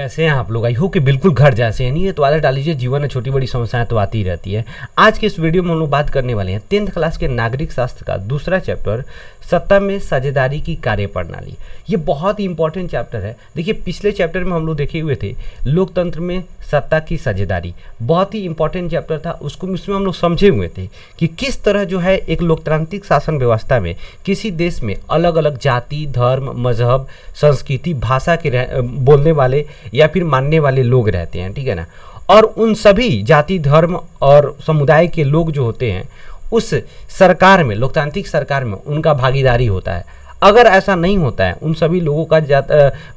कैसे हैं आप लोग? आई होप कि बिल्कुल घर जैसे हैं। नहीं है तो आदत डाल लीजिए, जीवन में छोटी बड़ी समस्याएं तो आती ही रहती है। आज के इस वीडियो में हम लोग बात करने वाले हैं 10th क्लास के नागरिक शास्त्र का दूसरा चैप्टर, सत्ता में साझेदारी की कार्यप्रणाली। ये बहुत ही इंपॉर्टेंट चैप्टर है। देखिए, पिछले चैप्टर में हम लोग देखे हुए थे लोकतंत्र में सत्ता की साझेदारी, बहुत ही इंपॉर्टेंट चैप्टर था। उसमें हम लोग समझे हुए थे कि किस तरह जो है एक लोकतांत्रिक शासन व्यवस्था में किसी देश में अलग अलग जाति, धर्म, मजहब, संस्कृति, भाषा के बोलने वाले या फिर मानने वाले लोग रहते हैं, ठीक है ना। और उन सभी जाति, धर्म और समुदाय के लोग जो होते हैं उस सरकार में, लोकतांत्रिक सरकार में उनका भागीदारी होता है। अगर ऐसा नहीं होता है, उन सभी लोगों का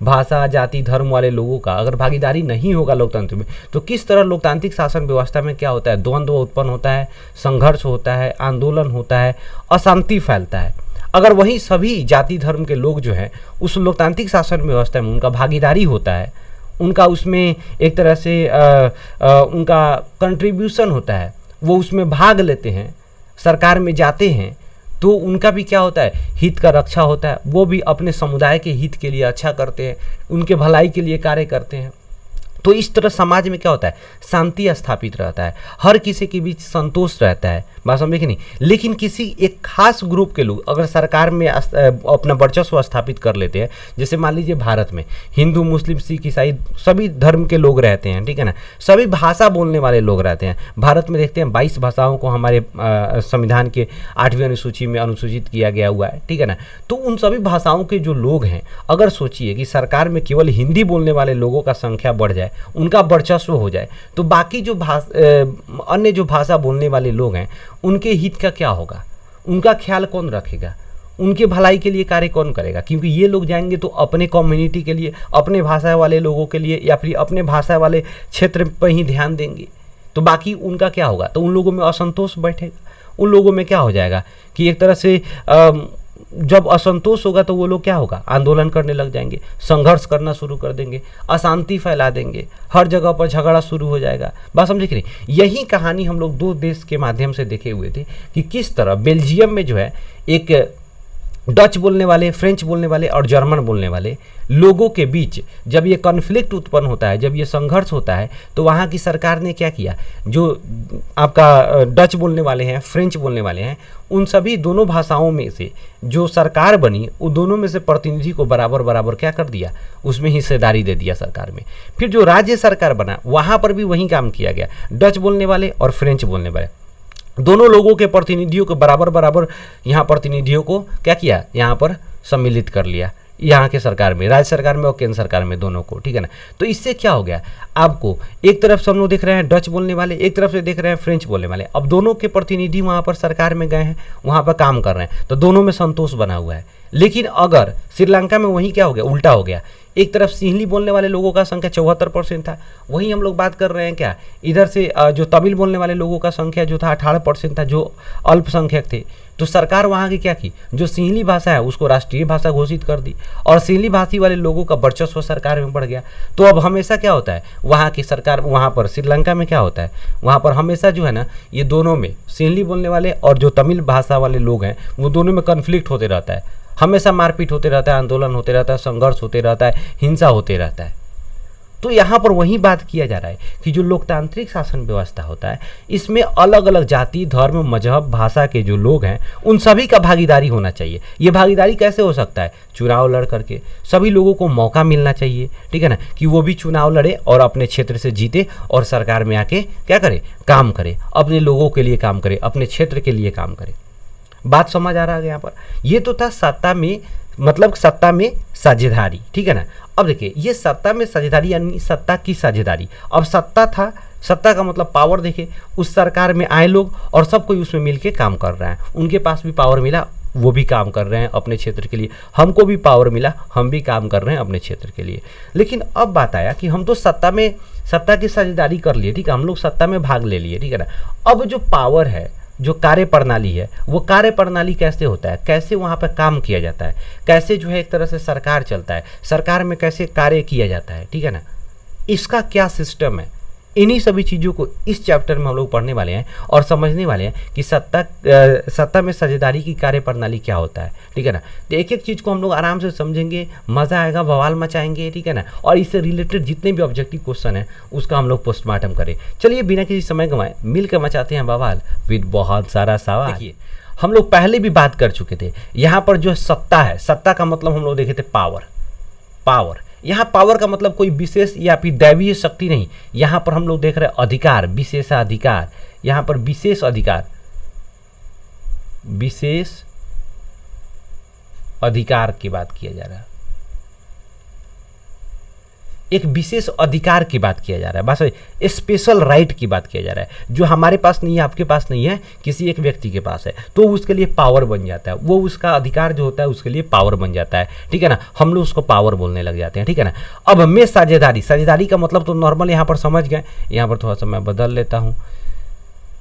भाषा, जाति, धर्म वाले लोगों का अगर भागीदारी नहीं होगा लोकतंत्र में, तो किस तरह लोकतांत्रिक शासन व्यवस्था में क्या होता है? द्वंद्व उत्पन्न होता है, संघर्ष होता है, आंदोलन होता है, अशांति फैलता है। अगर वही सभी जाति धर्म के लोग जो हैं उस लोकतांत्रिक शासन व्यवस्था में उनका भागीदारी होता है, उनका उसमें एक तरह से उनका कंट्रीब्यूशन होता है, वो उसमें भाग लेते हैं, सरकार में जाते हैं, तो उनका भी क्या होता है? हित का रक्षा होता है। वो भी अपने समुदाय के हित के लिए अच्छा करते हैं, उनके भलाई के लिए कार्य करते हैं। तो इस तरह समाज में क्या होता है? शांति स्थापित रहता है, हर किसी के बीच संतोष रहता है। बात समझे कि नहीं? लेकिन किसी एक खास ग्रुप के लोग अगर सरकार में अपना वर्चस्व स्थापित कर लेते हैं, जैसे मान लीजिए भारत में हिंदू, मुस्लिम, सिख, ईसाई सभी धर्म के लोग रहते हैं, ठीक है ना, सभी भाषा बोलने वाले लोग रहते हैं। भारत में देखते हैं 22 भाषाओं को हमारे संविधान के 8वीं अनुसूची में अनुसूचित किया गया हुआ है, ठीक है ना। तो उन सभी भाषाओं के जो लोग हैं, अगर सोचिए कि सरकार में केवल हिंदी बोलने वाले लोगों का संख्या बढ़ जाए, उनका वर्चस्व हो जाए, तो बाकी जो अन्य जो भाषा बोलने वाले लोग हैं उनके हित का क्या होगा? उनका ख्याल कौन रखेगा? उनके भलाई के लिए कार्य कौन करेगा? क्योंकि ये लोग जाएंगे तो अपने कम्युनिटी के लिए, अपने भाषा वाले लोगों के लिए या फिर अपने भाषा वाले क्षेत्र पर ही ध्यान देंगे, तो बाकी उनका क्या होगा? तो उन लोगों में असंतोष बैठेगा। उन लोगों में क्या हो जाएगा कि एक तरह से जब असंतोष होगा तो वो लोग क्या होगा? आंदोलन करने लग जाएंगे, संघर्ष करना शुरू कर देंगे, अशांति फैला देंगे, हर जगह पर झगड़ा शुरू हो जाएगा। बात समझे कि नहीं? यही कहानी हम लोग 2 देश के माध्यम से देखे हुए थे कि किस तरह बेल्जियम में जो है एक डच बोलने वाले, फ्रेंच बोलने वाले और जर्मन बोलने वाले लोगों के बीच जब ये कॉन्फ्लिक्ट उत्पन्न होता है, जब ये संघर्ष होता है, तो वहाँ की सरकार ने क्या किया? जो आपका डच बोलने वाले हैं, फ्रेंच बोलने वाले हैं, उन सभी दोनों भाषाओं में से जो सरकार बनी, उन दोनों में से प्रतिनिधि को बराबर बराबर क्या कर दिया? उसमें हिस्सेदारी दे दिया सरकार में। फिर जो राज्य सरकार बना, वहाँ पर भी वही काम किया गया। डच बोलने वाले और फ्रेंच बोलने वाले दोनों लोगों के प्रतिनिधियों को बराबर बराबर यहाँ प्रतिनिधियों को क्या किया? यहाँ पर सम्मिलित कर लिया, यहाँ के सरकार में, राज्य सरकार में और केंद्र सरकार में, दोनों को, ठीक है ना। तो इससे क्या हो गया? आपको एक तरफ से हम लोग देख रहे हैं डच बोलने वाले, एक तरफ से देख रहे हैं फ्रेंच बोलने वाले। अब दोनों के प्रतिनिधि वहाँ पर सरकार में गए हैं, वहाँ पर काम कर रहे हैं, तो दोनों में संतोष बना हुआ है। लेकिन अगर श्रीलंका में वही क्या हो गया? उल्टा हो गया। एक तरफ सिंहली बोलने वाले लोगों का संख्या 74% था, वहीं हम लोग बात कर रहे हैं क्या? इधर से जो तमिल बोलने वाले लोगों का संख्या जो था 18% था, जो अल्पसंख्यक थे। तो सरकार वहाँ की क्या की? जो सिंहली भाषा है उसको राष्ट्रीय भाषा घोषित कर दी और सिंहली भाषी वाले लोगों का वर्चस्व सरकार में बढ़ गया। तो अब हमेशा क्या होता है? वहाँ की सरकार, वहाँ पर श्रीलंका में क्या होता है? वहाँ पर हमेशा जो है ना, ये दोनों में सिंहली बोलने वाले और जो तमिल भाषा वाले लोग हैं वो दोनों में कन्फ्लिक्ट होते रहता है, हमेशा मारपीट होते रहता है, आंदोलन होते रहता है, संघर्ष होते रहता है, हिंसा होते रहता है। तो यहाँ पर वही बात किया जा रहा है कि जो लोकतांत्रिक शासन व्यवस्था होता है, इसमें अलग अलग जाति, धर्म, मजहब, भाषा के जो लोग हैं उन सभी का भागीदारी होना चाहिए। ये भागीदारी कैसे हो सकता है? चुनाव लड़ करके सभी लोगों को मौका मिलना चाहिए, ठीक है ना, कि वो भी चुनाव लड़े और अपने क्षेत्र से जीते और सरकार में आके क्या करे? काम करे, अपने लोगों के लिए काम करे, अपने क्षेत्र के लिए काम करे। बात समझ आ रहा है यहाँ पर? ये तो था सत्ता में, मतलब सत्ता में साझेदारी, ठीक है ना। अब देखिए, ये सत्ता में साझेदारी यानी सत्ता की साझेदारी। अब सत्ता था, सत्ता का मतलब पावर। देखिए, उस सरकार में आए लोग और सब कोई उसमें मिल के काम कर रहा है, उनके पास भी पावर मिला, वो भी काम कर रहे हैं अपने क्षेत्र के लिए, हमको भी पावर मिला, हम भी काम कर रहे हैं अपने क्षेत्र के लिए। लेकिन अब बात आया कि हम तो सत्ता की साझेदारी कर लिए, ठीक है, हम लोग सत्ता में भाग ले लिए, ठीक है ना। अब जो पावर है, जो कार्य प्रणाली है, वो कार्य प्रणाली कैसे होता है? कैसे वहाँ पर काम किया जाता है? कैसे जो है एक तरह से सरकार चलता है? सरकार में कैसे कार्य किया जाता है, ठीक है ना? इसका क्या सिस्टम है? इन्हीं सभी चीज़ों को इस चैप्टर में हम लोग पढ़ने वाले हैं और समझने वाले हैं कि सत्ता में साझेदारी की कार्यप्रणाली क्या होता है, ठीक है ना। तो एक एक चीज़ को हम लोग आराम से समझेंगे, मज़ा आएगा, बवाल मचाएंगे, ठीक है ना। और इससे रिलेटेड जितने भी ऑब्जेक्टिव क्वेश्चन है उसका हम लोग पोस्टमार्टम करें। चलिए बिना किसी समय गंवाए मिलकर मचाते हैं बवाल विद बहुत सारा सवाल। देखिए हम लोग पहले भी बात कर चुके थे, यहाँ पर जो सत्ता है, सत्ता का मतलब हम लोग देखे थे पावर। यहाँ पावर का मतलब कोई विशेष या फिर दैवीय शक्ति नहीं, यहाँ पर हम लोग देख रहे हैं अधिकार, विशेषाधिकार। यहाँ पर विशेष अधिकार की बात किया जा रहा है, एक विशेष अधिकार की बात किया जा रहा है, बस स्पेशल राइट की बात किया जा रहा है जो हमारे पास नहीं है, आपके पास नहीं है, किसी एक व्यक्ति के पास है, तो उसके लिए पावर बन जाता है, वो उसका अधिकार जो होता है उसके लिए पावर बन जाता है, ठीक है ना। हम लोग उसको पावर बोलने लग जाते हैं, ठीक है ना। अब मैं साझेदारी का मतलब तो नॉर्मल यहाँ पर समझ गए, यहाँ पर थोड़ा सा मैं बदल लेता हूँ।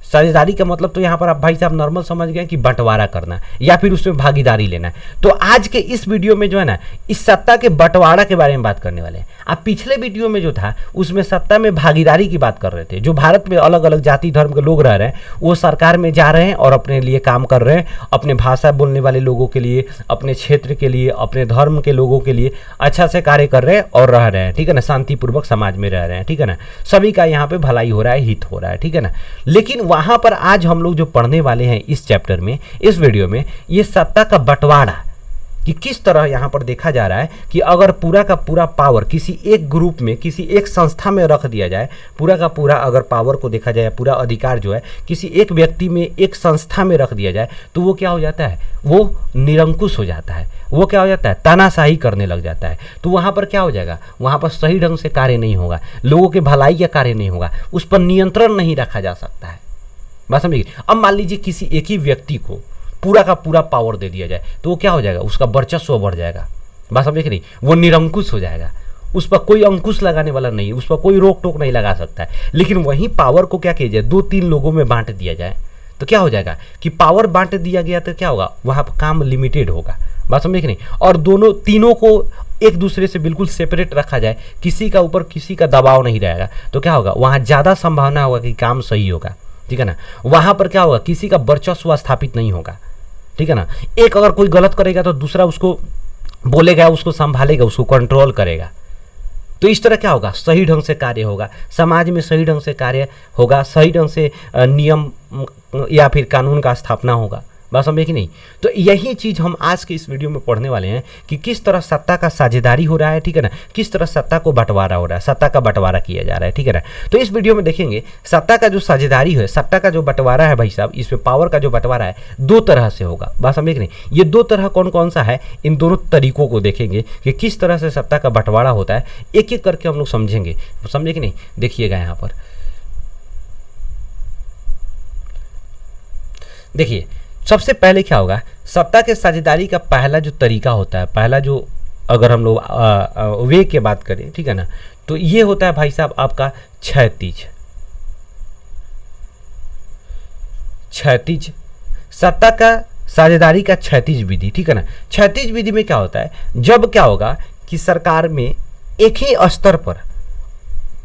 साझेदारी का मतलब तो यहाँ पर आप भाई साहब नॉर्मल समझ गए कि बंटवारा करना या फिर उसमें भागीदारी लेना है। तो आज के इस वीडियो में जो है ना, इस सत्ता के बंटवारा के बारे में बात करने वाले हैं। आप पिछले वीडियो में जो था उसमें सत्ता में भागीदारी की बात कर रहे थे। जो भारत में अलग अलग जाति धर्म के लोग रह रहे हैं वो सरकार में जा रहे हैं और अपने लिए काम कर रहे हैं, अपने भाषा बोलने वाले लोगों के लिए, अपने क्षेत्र के लिए, अपने धर्म के लोगों के लिए अच्छा से कार्य कर रहे हैं और रह रहे हैं, ठीक है ना। शांतिपूर्वक समाज में रह रहे हैं, ठीक है ना। सभी का यहाँ पे भलाई हो रहा है, हित हो रहा है, ठीक है ना। लेकिन वहां पर आज हम लोग जो पढ़ने वाले हैं इस चैप्टर में, इस वीडियो में, ये सत्ता का बंटवारा कि किस तरह यहाँ पर देखा जा रहा है कि अगर पूरा का पूरा पावर किसी एक ग्रुप में, किसी एक संस्था में रख दिया जाए, पूरा का पूरा अगर पावर को देखा जाए, पूरा अधिकार जो है किसी एक व्यक्ति में, एक संस्था में रख दिया जाए, तो वो क्या हो जाता है, वो निरंकुश हो जाता है, वो क्या हो जाता है, तानाशाही करने लग जाता है। तो वहाँ पर क्या हो जाएगा, वहाँ पर सही ढंग से कार्य नहीं होगा, लोगों के भलाई का कार्य नहीं होगा, उस पर नियंत्रण नहीं रखा जा सकता है। बात समझिए। अब मान लीजिए किसी एक ही व्यक्ति को पूरा का पूरा पावर दे दिया जाए तो वो क्या हो जाएगा, उसका वर्चस्व बढ़ जाएगा। बात समझे कि नहीं, वो निरंकुश हो जाएगा, उस पर कोई अंकुश लगाने वाला नहीं, उस पर कोई रोक टोक नहीं लगा सकता है। लेकिन वहीं पावर को क्या किया जाए, 2-3 लोगों में बांट दिया जाए तो क्या हो जाएगा कि पावर बांट दिया गया तो क्या होगा, वहाँ पर काम लिमिटेड होगा। बात समझे कि नहीं। और तीनों को एक दूसरे से बिल्कुल सेपरेट रखा जाए, किसी का ऊपर किसी का दबाव नहीं रहेगा, तो क्या होगा, वहाँ ज़्यादा संभावना होगा कि काम सही होगा, ठीक है ना। वहां पर क्या होगा, किसी का वर्चस्व स्थापित नहीं होगा, ठीक है ना। एक अगर कोई गलत करेगा तो दूसरा उसको बोलेगा, उसको संभालेगा, उसको कंट्रोल करेगा। तो इस तरह क्या होगा, सही ढंग से कार्य होगा, समाज में सही ढंग से कार्य होगा, सही ढंग से नियम या फिर कानून का स्थापना होगा। बात समझे कि नहीं। तो यही चीज़ हम आज के इस वीडियो में पढ़ने वाले हैं कि किस तरह सत्ता का साझेदारी हो रहा है, ठीक है ना, किस तरह सत्ता को बंटवारा हो रहा है, सत्ता का बंटवारा किया जा रहा है, ठीक है ना। तो इस वीडियो में देखेंगे सत्ता का जो साझेदारी है, सत्ता का जो बंटवारा है भाई साहब, इसमें पावर का जो बंटवारा है 2 तरह से होगा। बात समझे कि नहीं। ये 2 तरह कौन कौन सा है, इन दोनों तरीकों को देखेंगे कि किस तरह से सत्ता का बंटवारा होता है, एक एक करके हम लोग समझेंगे, समझे कि नहीं। देखिएगा यहाँ पर देखिए, सबसे पहले क्या होगा, सत्ता के साझेदारी का पहला जो तरीका होता है, पहला जो अगर हम लोग वे की बात करें, ठीक है ना, तो ये होता है भाई साहब आपका क्षैतिज सत्ता का साझेदारी का क्षैतिज विधि, ठीक है ना। क्षैतिज विधि में क्या होता है, जब क्या होगा कि सरकार में एक ही स्तर पर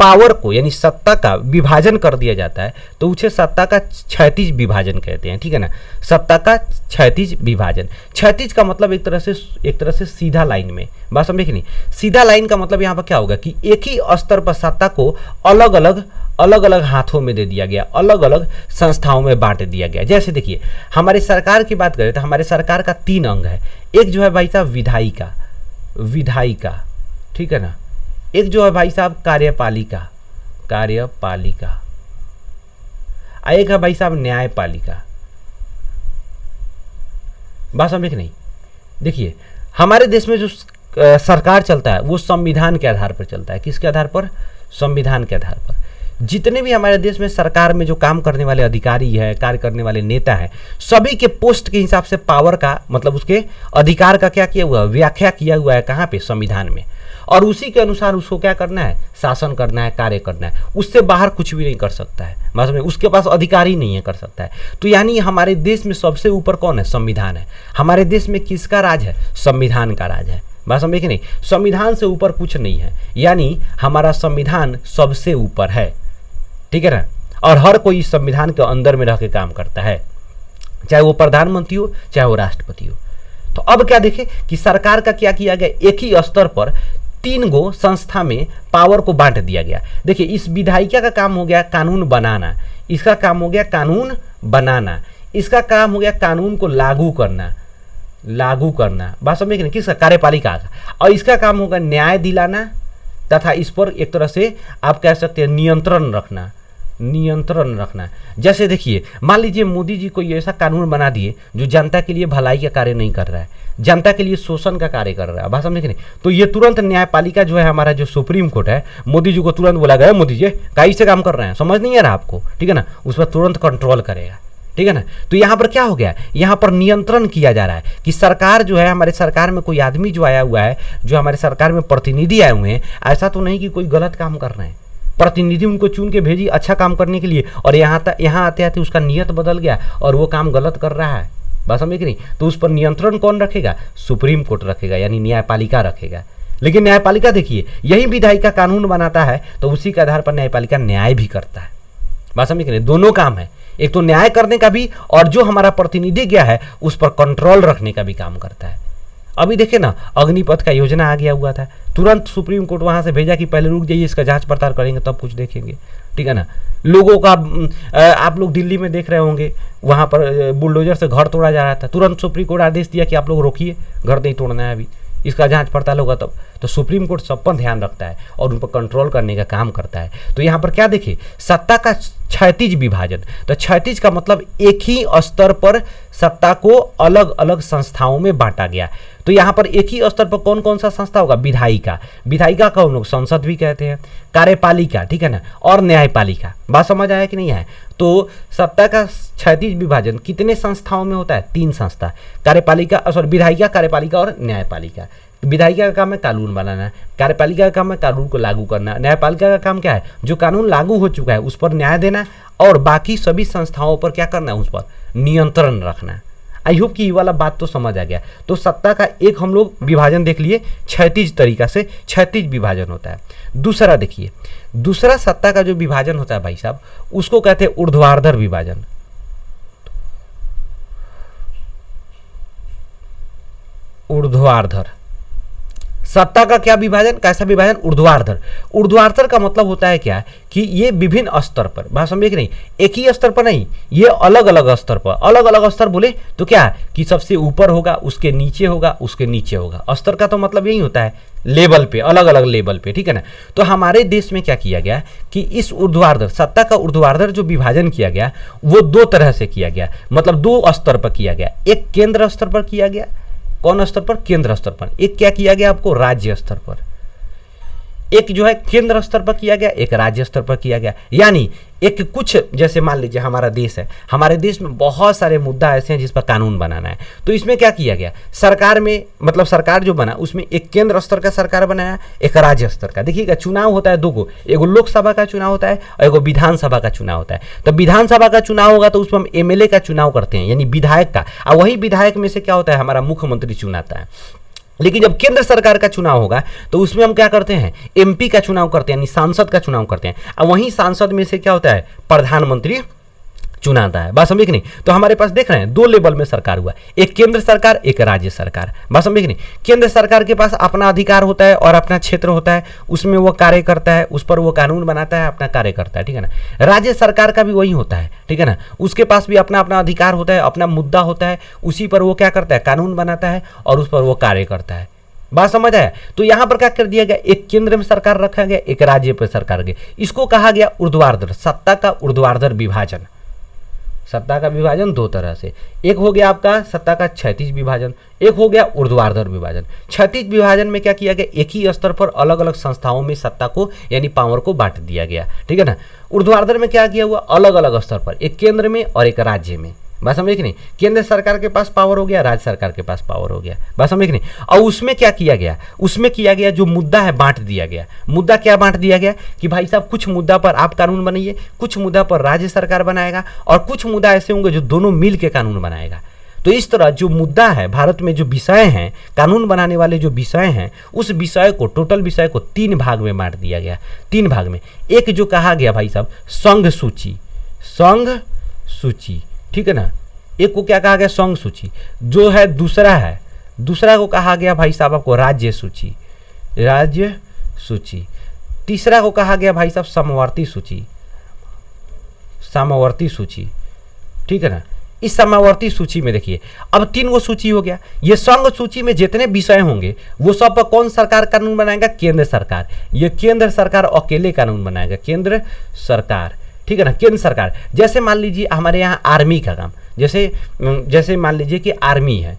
पावर को यानी सत्ता का विभाजन कर दिया जाता है तो उसे सत्ता का क्षैतिज विभाजन कहते हैं, ठीक है ना। सत्ता का क्षैतिज विभाजन, क्षैतिज का मतलब एक तरह से सीधा लाइन में। बात समझे कि नहीं। सीधा लाइन का मतलब यहाँ पर क्या होगा कि एक ही स्तर पर सत्ता को अलग अलग हाथों में दे दिया गया, अलग अलग संस्थाओं में बांट दिया गया। जैसे देखिए हमारे सरकार की बात करें तो हमारे सरकार का 3 अंग है। एक जो है भाई साहब विधायिका, ठीक है ना। एक जो है भाई साहब कार्यपालिका, एक है भाई साहब न्यायपालिका। बात समझे कि नहीं। देखिए हमारे देश में जो सरकार चलता है वो संविधान के आधार पर चलता है। किसके आधार पर, संविधान के आधार पर। जितने भी हमारे देश में सरकार में जो काम करने वाले अधिकारी है, कार्य करने वाले नेता हैं, सभी के पोस्ट के हिसाब से पावर का मतलब उसके अधिकार का क्या किया हुआ है, व्याख्या किया हुआ है कहाँ पे, संविधान में। और उसी के अनुसार उसको क्या करना है, शासन करना है, कार्य करना है। उससे बाहर कुछ भी नहीं कर सकता है, मतलब उसके पास अधिकार ही नहीं है कर सकता है। तो यानी हमारे देश में सबसे ऊपर कौन है, संविधान है। हमारे देश में किसका राज है, संविधान का राज है। बात समझे कि नहीं। संविधान से ऊपर कुछ नहीं है, यानी हमारा संविधान सबसे ऊपर है। ठीक है ना, और हर कोई इस संविधान के अंदर में रह के काम करता है, चाहे वो प्रधानमंत्री हो चाहे वो राष्ट्रपति हो। तो अब क्या देखें कि सरकार का क्या किया गया, एक ही स्तर पर 3 गो संस्था में पावर को बांट दिया गया। देखिए इस विधायिका का काम हो गया कानून बनाना, इसका काम हो गया कानून बनाना, इसका काम हो गया कानून को लागू करना बात समझे कि नहीं, किसका, कार्यपालिका का, और इसका काम होगा न्याय दिलाना तथा इस पर एक तरह से आप कह सकते हैं नियंत्रण रखना। जैसे देखिए मान लीजिए मोदी जी कोई ऐसा कानून बना दिए जो जनता के लिए भलाई का कार्य नहीं कर रहा है, जनता के लिए शोषण का कार्य कर रहा है, बात समझे कि नहीं, तो ये तुरंत न्यायपालिका जो है हमारा जो सुप्रीम कोर्ट है, मोदी जी को तुरंत बोला गया मोदी जी काई से काम कर रहे हैं, समझ नहीं आ रहा आपको, ठीक है ना, उस पर तुरंत कंट्रोल करेगा, ठीक है ना। तो यहाँ पर क्या हो गया, यहाँ पर नियंत्रण किया जा रहा है कि सरकार जो है, हमारे सरकार में कोई आदमी जो आया हुआ है, जो हमारे सरकार में प्रतिनिधि आए हुए हैं, ऐसा तो नहीं कि कोई गलत काम कर रहे हैं, प्रतिनिधि उनको चुन के भेजी अच्छा काम करने के लिए, और यहाँ आते आते उसका नियत बदल गया और वो काम गलत कर रहा है, बात समझे कि नहीं, तो उस पर नियंत्रण कौन रखेगा, सुप्रीम कोर्ट रखेगा, यानी न्यायपालिका रखेगा। लेकिन न्यायपालिका देखिए यही विधायिका कानून बनाता है तो उसी के आधार पर न्यायपालिका न्याय भी करता है, बात समझे कि नहीं, दोनों काम है, एक तो न्याय करने का भी और जो हमारा प्रतिनिधि गया है उस पर कंट्रोल रखने का भी काम करता है। अभी देखिए ना अग्निपथ का योजना आ गया हुआ था, तुरंत सुप्रीम कोर्ट वहां से भेजा कि पहले रुक जाइए, इसका जांच पड़ताल करेंगे तब कुछ देखेंगे, ठीक है ना। लोगों का आप लोग दिल्ली में देख रहे होंगे, वहां पर बुलडोजर से घर तोड़ा जा रहा था, तुरंत सुप्रीम कोर्ट आदेश दिया कि आप लोग रोकिए, घर नहीं तोड़ना है, अभी इसका जांच पड़ताल होगा तब। तो सुप्रीम कोर्ट सब पर ध्यान रखता है और उन पर कंट्रोल करने का काम करता है। तो यहाँ पर क्या देखिए, सत्ता का क्षैतिज विभाजन, तो क्षैतिज का मतलब एक ही स्तर पर सत्ता को अलग अलग संस्थाओं में बांटा गया। तो यहाँ पर एक ही स्तर पर कौन कौन सा संस्था होगा, विधायिका का हम लोग संसद भी कहते हैं, कार्यपालिका, ठीक है ना, और न्यायपालिका, बात समझ आया कि नहीं है। तो सत्ता का क्षैतिज विभाजन कितने संस्थाओं में होता है, 3 संस्था, विधायिका, कार्यपालिका और न्यायपालिका। विधायिका का काम है कानून बनाना, कार्यपालिका का काम है कानून को लागू करना, न्यायपालिका का काम क्या है, जो कानून लागू हो चुका है उस पर न्याय देना, और बाकी सभी संस्थाओं पर क्या करना है, उस पर नियंत्रण रखना। आई होप कि ये वाला बात तो समझ आ गया। तो सत्ता का एक हम लोग विभाजन देख लिए, क्षैतिज तरीका से क्षैतिज विभाजन होता है। दूसरा देखिए, दूसरा सत्ता का जो विभाजन होता है भाई साहब, उसको कहते हैं ऊर्ध्वाधर विभाजन। ऊर्ध्वाधर सत्ता का क्या विभाजन, कैसा विभाजन, ऊर्ध्वाधर। ऊर्ध्वाधर का मतलब होता है क्या कि ये विभिन्न स्तर पर, बात समझे कि नहीं, एक ही स्तर पर नहीं, ये अलग अलग स्तर पर, अलग अलग स्तर बोले तो क्या कि सबसे ऊपर होगा, उसके नीचे होगा, उसके नीचे होगा। स्तर का तो मतलब यही होता है लेवल पे, अलग अलग लेवल पे, ठीक है ना। तो हमारे देश में क्या किया गया कि इस ऊर्ध्वाधर सत्ता का ऊर्ध्वाधर जो विभाजन किया गया वो 2 तरह से किया गया, मतलब 2 स्तर पर किया गया। एक केंद्र स्तर पर किया गया, कौन स्तर पर, केंद्र स्तर पर। एक क्या किया गया आपको, राज्य स्तर पर। एक जो है केंद्र स्तर पर किया गया, एक राज्य स्तर पर किया गया। यानी एक कुछ, जैसे मान लीजिए हमारा देश है, हमारे देश में बहुत सारे मुद्दा ऐसे हैं जिस पर कानून बनाना है। तो इसमें क्या किया गया, सरकार में, मतलब सरकार जो बना उसमें एक केंद्र स्तर का सरकार बनाया, एक राज्य स्तर का। देखिएगा चुनाव होता है 2 गो, एगो लोकसभा का चुनाव होता है और एगो विधानसभा का चुनाव होता है। तो विधानसभा का चुनाव होगा तो उसमें हम एमएलए का चुनाव करते हैं, यानी विधायक का, और वही विधायक में से क्या होता है, हमारा मुख्यमंत्री चुनाता है। लेकिन जब केंद्र सरकार का चुनाव होगा तो उसमें हम क्या करते हैं, एमपी का चुनाव करते हैं, यानी सांसद का चुनाव करते हैं, और वहीं सांसद में से क्या होता है, प्रधानमंत्री चुनाता है। बात समझे कि नहीं। तो हमारे पास देख रहे हैं 2 लेवल में सरकार हुआ, एक केंद्र सरकार, एक राज्य सरकार। बात समझे कि नहीं। केंद्र सरकार के पास अपना अधिकार होता है और अपना क्षेत्र होता है, उसमें वो कार्य करता है, उस पर वो कानून बनाता है, अपना कार्य करता है, ठीक है ना। राज्य सरकार का भी वही होता है, ठीक है ना, उसके पास भी अपना अपना अधिकार होता है, अपना मुद्दा होता है, उसी पर वो क्या करता है, कानून बनाता है और उस पर वो कार्य करता है। बात समझ आया। तो यहां पर क्या कर दिया गया, एक केंद्र में सरकार रखा गया, एक राज्य पर सरकार गया। इसको कहा गया ऊर्ध्वाधर, सत्ता का ऊर्ध्वाधर विभाजन। सत्ता का विभाजन 2 तरह से, एक हो गया आपका सत्ता का क्षैतिज विभाजन, एक हो गया ऊर्ध्वाधर विभाजन। क्षैतिज विभाजन में क्या किया गया, एक ही स्तर पर अलग अलग संस्थाओं में सत्ता को यानी पावर को बांट दिया गया, ठीक है ना। ऊर्ध्वाधर में क्या किया हुआ, अलग अलग स्तर पर, एक केंद्र में और एक राज्य में। बात समझे कि नहीं। केंद्र सरकार के पास पावर हो गया, राज्य सरकार के पास पावर हो गया। बात समझे कि नहीं। और उसमें क्या किया गया, उसमें किया गया जो मुद्दा है बांट दिया गया। मुद्दा क्या बांट दिया गया कि भाई साहब कुछ मुद्दा पर आप कानून बनाइए, कुछ मुद्दा पर राज्य सरकार बनाएगा, और कुछ मुद्दा ऐसे होंगे जो दोनों मिल के कानून बनाएगा। तो इस तरह जो मुद्दा है भारत में, जो विषय हैं, कानून बनाने वाले जो विषय हैं, उस विषय को, टोटल विषय को 3 भाग में बांट दिया गया। 3 भाग में। एक जो कहा गया भाई साहब संघ सूची, संघ सूची, ठीक है ना। एक को क्या कहा गया, संघ सूची। जो है दूसरा को कहा गया भाई साहब आपको राज्य सूची, राज्य सूची। तीसरा को कहा गया भाई साहब समवर्ती सूची, समवर्ती सूची, ठीक है ना। इस समवर्ती सूची में देखिए अब 3 गो सूची हो गया। ये संघ सूची में जितने विषय होंगे वो सब पर कौन सरकार कानून बनाएगा, केंद्र सरकार। ये केंद्र सरकार अकेले कानून बनाएगा, केंद्र सरकार, ठीक है ना, केंद्र सरकार। जैसे मान लीजिए हमारे यहाँ आर्मी का काम, जैसे मान लीजिए कि आर्मी है,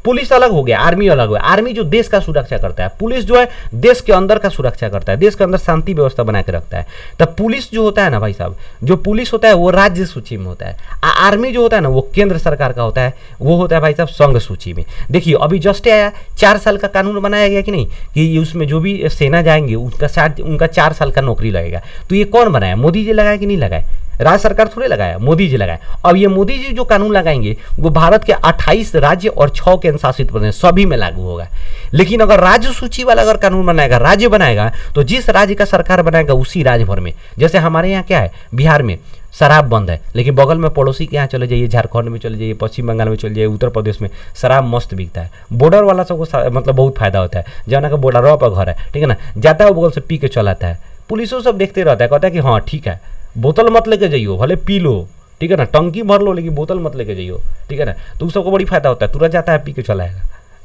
पुलिस अलग हो गया, आर्मी अलग हो गया। आर्मी जो देश का सुरक्षा करता है, पुलिस जो है देश के अंदर का सुरक्षा करता है, देश के अंदर शांति व्यवस्था बना के रखता है। तब पुलिस जो होता है ना भाई साहब, जो पुलिस होता है वो राज्य सूची में होता है। आर्मी जो होता है ना वो केंद्र सरकार का होता है, वो होता है भाई साहब संघ सूची में। देखिए अभी जस्ट आया 4 साल का कानून बनाया गया कि नहीं, कि उसमें जो भी सेना जाएंगे उनका 4 साल का नौकरी लगेगा। तो ये कौन बनाया, मोदी जी लगाए कि नहीं लगाए, राज्य सरकार थोड़े लगाया, मोदी जी लगाए। अब ये मोदी जी जो कानून लगाएंगे वो भारत के 28 राज्य और 6 केंद्र शासित प्रदेश सभी में लागू होगा। लेकिन अगर राज्य सूची वाला अगर कानून बनाएगा, राज्य बनाएगा, तो जिस राज्य का सरकार बनाएगा उसी राज्य भर में, जैसे हमारे यहाँ क्या है, बिहार में शराब बंद है, लेकिन बगल में पड़ोसी के यहाँ चले जाइए, झारखंड में चले जाइए, पश्चिम बंगाल में चले जाइए, उत्तर प्रदेश में शराब मस्त बिकता है। बॉर्डर वाला सबको मतलब बहुत फायदा होता है, जहाँ का बॉर्डर पर घर है, ठीक है ना, जाता है वो बगल से पी के चलाता है, पुलिसों सब देखते रहता है, कहता है कि हाँ ठीक है, बोतल मत लेके जाइयो, भले पी लो, ठीक है ना, टंकी भर लो लेकिन बोतल मत लेके जाइयो, ठीक है ना। तो उस सबको बड़ी फायदा होता है, तुरंत जाता है पी के चलाएगा,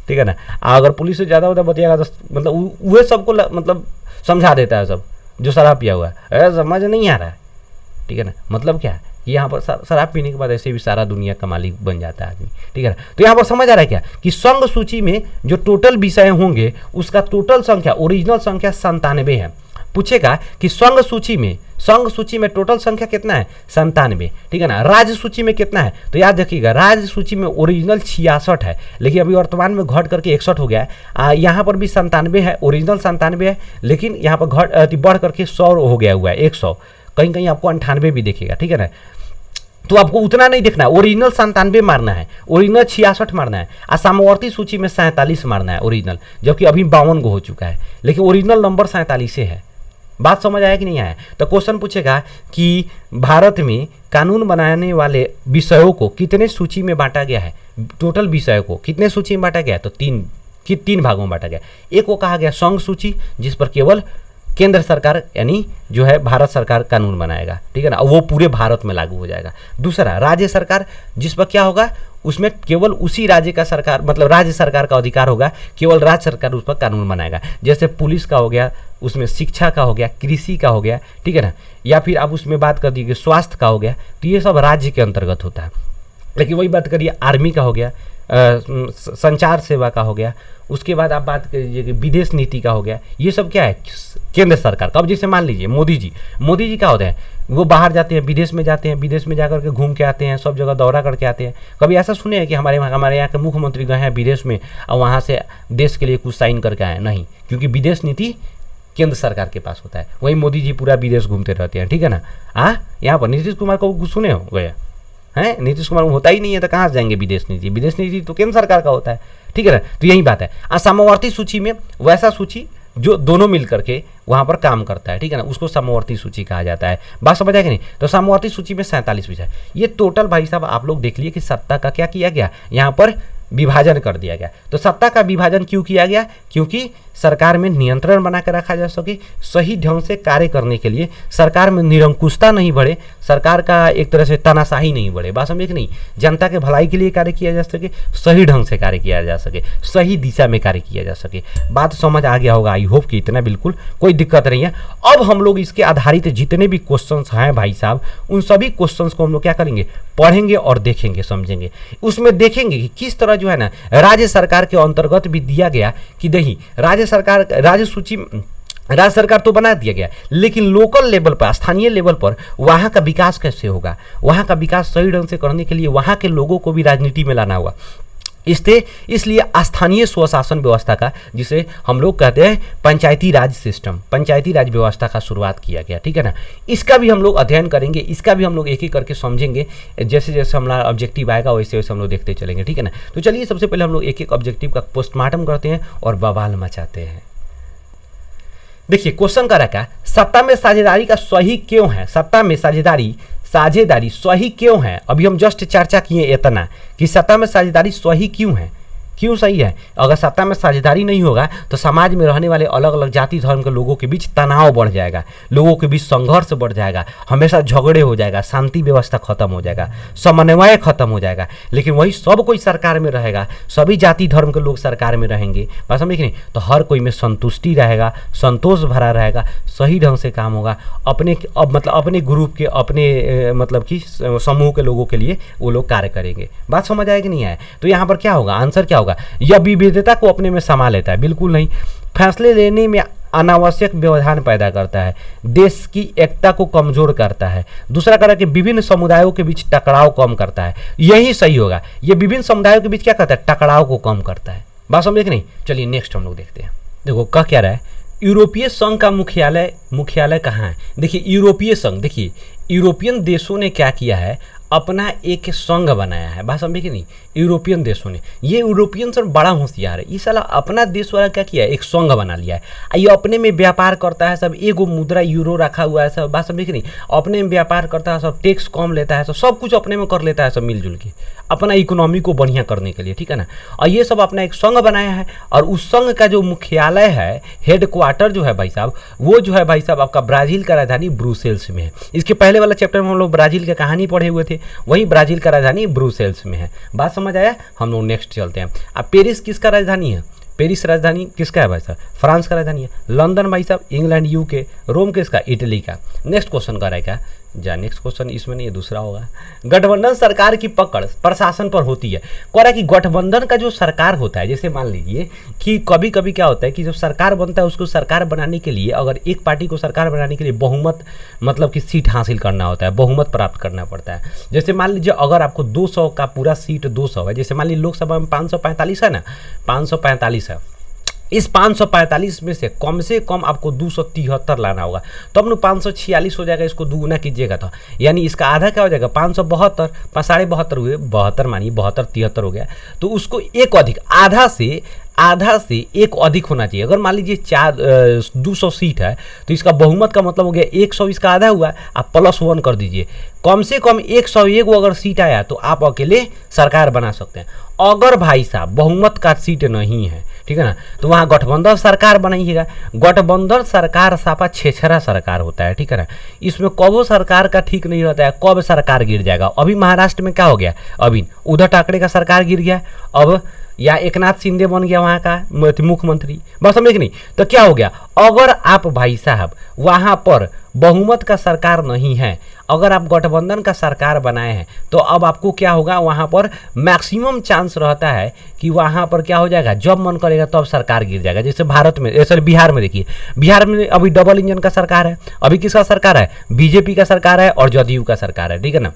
ठीक है ना। अगर पुलिस से ज़्यादा होता बतिएगा तो मतलब वह सबको मतलब समझा देता है, सब जो शराब पिया हुआ है समझ नहीं आ रहा है, ठीक है ना। मतलब क्या है कि यहाँ पर शराब पीने के बाद ऐसे भी सारा दुनिया का मालिक बन जाता है आदमी, ठीक है ना। तो यहाँ पर समझ आ रहा है क्या कि संघ सूची में जो टोटल विषय होंगे उसका टोटल संख्या, ओरिजिनल संख्या 97 है। पूछेगा कि संघ सूची में टोटल संख्या कितना है, 97, ठीक है ना। राज्य सूची में कितना है, तो याद रखिएगा राज्य सूची में ओरिजिनल 66 है, लेकिन अभी वर्तमान में घट करके 61 हो गया है। यहाँ पर भी 97 है, ओरिजिनल 97 है, लेकिन यहाँ पर बढ़ करके 100 हो गया हुआ है, 100, कहीं कहीं आपको 98 भी देखेगा, ठीक है ना। तो आपको उतना नहीं देखना है, ओरिजिनल 97 मारना है, ओरिजिनल 66 मारना है, और समवर्ती सूची में 47 मारना है ओरिजिनल, जबकि अभी 52 हो चुका है, लेकिन ओरिजिनल नंबर 47 है। बात समझ आया कि नहीं आया। तो क्वेश्चन पूछेगा कि भारत में कानून बनाने वाले विषयों को कितने सूची में बांटा गया है, टोटल विषयों को कितने सूची में बांटा गया है, तो 3 भागों में बांटा गया। एक को कहा गया संघ सूची, जिस पर केवल केंद्र सरकार यानी जो है भारत सरकार कानून बनाएगा, ठीक है ना, वो पूरे भारत में लागू हो जाएगा। दूसरा राज्य सरकार, जिस पर क्या होगा, उसमें केवल उसी राज्य का सरकार, मतलब राज्य सरकार का अधिकार होगा, केवल राज्य सरकार उस पर कानून बनाएगा। जैसे पुलिस का हो गया, उसमें शिक्षा का हो गया, कृषि का हो गया, ठीक है ना, या फिर आप उसमें बात कर दीजिए स्वास्थ्य का हो गया, तो ये सब राज्य के अंतर्गत होता है। लेकिन वही बात करिए आर्मी का हो गया, संचार सेवा का हो गया, उसके बाद आप बात करिए कि विदेश नीति का हो गया, ये सब क्या है, केंद्र सरकार का। अब जैसे मान लीजिए मोदी जी क्या होते हैं, वो बाहर जाते हैं, विदेश में जाते हैं, विदेश में जाकर के घूम के आते हैं, सब जगह दौरा करके आते हैं। कभी ऐसा सुने हैं कि हमारे यहाँ के मुख्यमंत्री गए हैं विदेश में और वहाँ से देश के लिए कुछ साइन करके आए? नहीं, क्योंकि विदेश नीति केंद्र सरकार के पास होता है। वही मोदी जी पूरा विदेश घूमते रहते हैं, ठीक है ना। यहाँ पर नीतीश कुमार को सुने हो गया हैं, नीतीश कुमार होता ही नहीं है तो कहाँ से जाएंगे विदेश नीति, विदेश नीति तो केंद्र सरकार का होता है, ठीक है ना। तो यही बात है। समवर्ती सूची में वैसा सूची जो दोनों मिल करके वहाँ पर काम करता है, ठीक है ना, उसको समवर्ती सूची कहा जाता है। बात समझ आया कि नहीं। तो समवर्ती सूची में 47 विषय। ये टोटल भाई साहब आप लोग देख लिए कि सत्ता का क्या किया गया, यहाँ पर विभाजन कर दिया गया। तो सत्ता का विभाजन क्यों किया गया, क्योंकि सरकार में नियंत्रण बना कर रखा जा सके, सही ढंग से कार्य करने के लिए, सरकार में निरंकुशता नहीं बढ़े, सरकार का एक तरह से तानाशाही नहीं बढ़े। बात समझे कि नहीं, जनता के भलाई के लिए कार्य किया जा सके, सही ढंग से कार्य किया जा सके, सही दिशा में कार्य किया जा सके। बात समझ आ गया होगा, आई होप कि इतना बिल्कुल कोई दिक्कत नहीं है। अब हम लोग इसके आधारित जितने भी क्वेश्चंस हैं भाई साहब, उन सभी क्वेश्चंस को हम लोग क्या करेंगे, पढ़ेंगे और देखेंगे, समझेंगे। उसमें देखेंगे कि किस तरह जो है ना राज्य सरकार के अंतर्गत भी दिया गया कि नहीं, राज्य सरकार तो बना दिया गया, लेकिन लोकल लेवल पर, स्थानीय लेवल पर वहाँ का विकास कैसे होगा, वहाँ का विकास सही ढंग से करने के लिए वहाँ के लोगों को भी राजनीति में लाना होगा। इसलिए स्थानीय स्वशासन व्यवस्था का, जिसे हम लोग कहते हैं पंचायती राज सिस्टम, पंचायती राज व्यवस्था का शुरुआत किया गया। ठीक है ना, इसका भी हम लोग अध्ययन करेंगे, इसका भी हम लोग एक एक करके समझेंगे। जैसे जैसे हमारा ऑब्जेक्टिव आएगा वैसे वैसे हम लोग देखते चलेंगे। ठीक है ना, तो चलिए सबसे पहले हम लोग एक एक ऑब्जेक्टिव का पोस्टमार्टम करते हैं और बवाल मचाते हैं। देखिए क्वेश्चन का रखा, सत्ता में साझेदारी का सही क्यों है? सत्ता में साझेदारी सही क्यों है? अभी हम जस्ट चर्चा किए इतना कि सत्ता में साझेदारी सही क्यों है, क्यों सही है। अगर सत्ता में साझेदारी नहीं होगा तो समाज में रहने वाले अलग अलग जाति धर्म के लोगों के बीच तनाव बढ़ जाएगा, लोगों के बीच संघर्ष बढ़ जाएगा, हमेशा झगड़े हो जाएगा, शांति व्यवस्था खत्म हो जाएगा, समन्वय खत्म हो जाएगा। लेकिन वही सब कोई सरकार में रहेगा, सभी जाति धर्म के लोग सरकार में रहेंगे, बस समझ नहीं, तो हर कोई में संतुष्टि रहेगा, संतोष भरा रहेगा, सही ढंग से काम होगा, अपने ग्रुप के, अपने मतलब कि समूह के लोगों के लिए वो लोग कार्य करेंगे। बात समझ आए कि नहीं आए? तो यहाँ पर क्या होगा, आंसर क्या होगा? यह विविधता को अपने में समा लेता है, बिल्कुल नहीं। फैसले लेने में अनावश्यक व्यवधान पैदा करता है, देश की एकता को कमजोर करता है। दूसरा कह रहा है कि विभिन्न समुदायों के बीच टकराव कम करता है, यही सही होगा। ये विभिन्न समुदायों के बीच क्या करता है? टकराव को कम करता है। बात समझे कि नहीं? चलिए नेक्स्ट हम लोग देखते हैं। देखो कह क्या रहा है, यूरोपीय संघ का मुख्यालय कहाँ है? देखिए यूरोपीय संघ, देखिए यूरोपियन देशों ने क्या किया है, अपना एक संघ बनाया है। बात समझे कि नहीं? यूरोपियन देशों ने, ये यूरोपियन सर बड़ा होशियार है, ये साला अपना देश वाला क्या किया है, एक संघ बना लिया है। ये अपने में व्यापार करता है, सब एगो मुद्रा यूरो रखा हुआ है सब। बात समझे कि नहीं? अपने में व्यापार करता है, सब टैक्स कम लेता है, सब कुछ अपने में कर लेता है, सब मिलजुल के अपना इकोनॉमी को बढ़िया करने के लिए। ठीक है ना, और ये सब अपना एक संघ बनाया है, और उस संघ का जो मुख्यालय है, हेड क्वार्टर जो है भाई साहब, वो जो है भाई साहब आपका ब्राजील का राजधानी ब्रुसेल्स में है। इसके पहले वाला चैप्टर में हम लोग ब्राजील की कहानी पढ़े हुए थे, वही ब्राजील का राजधानी ब्रुसेल्स में है। बात समझ आया? हम लोग नेक्स्ट चलते हैं। अब पेरिस किसका राजधानी है? पेरिस राजधानी किसका है भाई साहब? फ्रांस का राजधानी है। लंदन भाई साहब इंग्लैंड, यूके। रोम किसका? इटली का। नेक्स्ट क्वेश्चन का रहेगा, जा नेक्स्ट क्वेश्चन इसमें नहीं, दूसरा होगा। गठबंधन सरकार की पकड़ प्रशासन पर होती है। कह रहा है कि गठबंधन का जो सरकार होता है, जैसे मान लीजिए कि कभी कभी क्या होता है कि जब सरकार बनता है, उसको सरकार बनाने के लिए, अगर एक पार्टी को सरकार बनाने के लिए बहुमत मतलब कि सीट हासिल करना होता है, बहुमत प्राप्त करना पड़ता है। जैसे मान लीजिए अगर आपको 200 का पूरा सीट 200 है, जैसे मान लीजिए लोकसभा में 545 है ना, 545 है, इस 545 में से कम आपको 273 लाना होगा, तो अब 546 हो जाएगा। इसको दुगुना कीजिएगा तो यानी इसका आधा क्या हो जाएगा? 572, 72 हुए, 72 मानिए, 72 73 हो गया, तो उसको एक अधिक, आधा से एक अधिक होना चाहिए। अगर मान लीजिए 200 सीट है तो इसका बहुमत का मतलब हो गया 100, इसका आधा हुआ, आप +1 कर दीजिए, कम से कम 101 अगर सीट आया तो आप अकेले सरकार बना सकते हैं। अगर भाई साहब बहुमत का सीट नहीं है, ठीक है ना, तो वहाँ गठबंधन सरकार बनाइएगा। गठबंधन सरकार साफा छेछरा सरकार होता है, ठीक है ना, इसमें कब सरकार का ठीक नहीं रहता है, कब सरकार गिर जाएगा। अभी महाराष्ट्र में क्या हो गया, अभी उद्धव ठाकरे का सरकार गिर गया, अब या एकनाथ शिंदे बन गया वहाँ का मुख्यमंत्री। बस समझे कि नहीं? तो क्या हो गया, अगर आप भाई साहब वहाँ पर बहुमत का सरकार नहीं है, अगर आप गठबंधन का सरकार बनाए हैं, तो अब आपको क्या होगा, वहाँ पर मैक्सिमम चांस रहता है कि वहाँ पर क्या हो जाएगा, जब मन करेगा तब सरकार गिर जाएगा। जैसे भारत में, सॉरी बिहार में, देखिए बिहार में अभी डबल इंजन का सरकार है। अभी किसका सरकार है? बीजेपी का सरकार है और जदयू का सरकार है, ठीक है ना।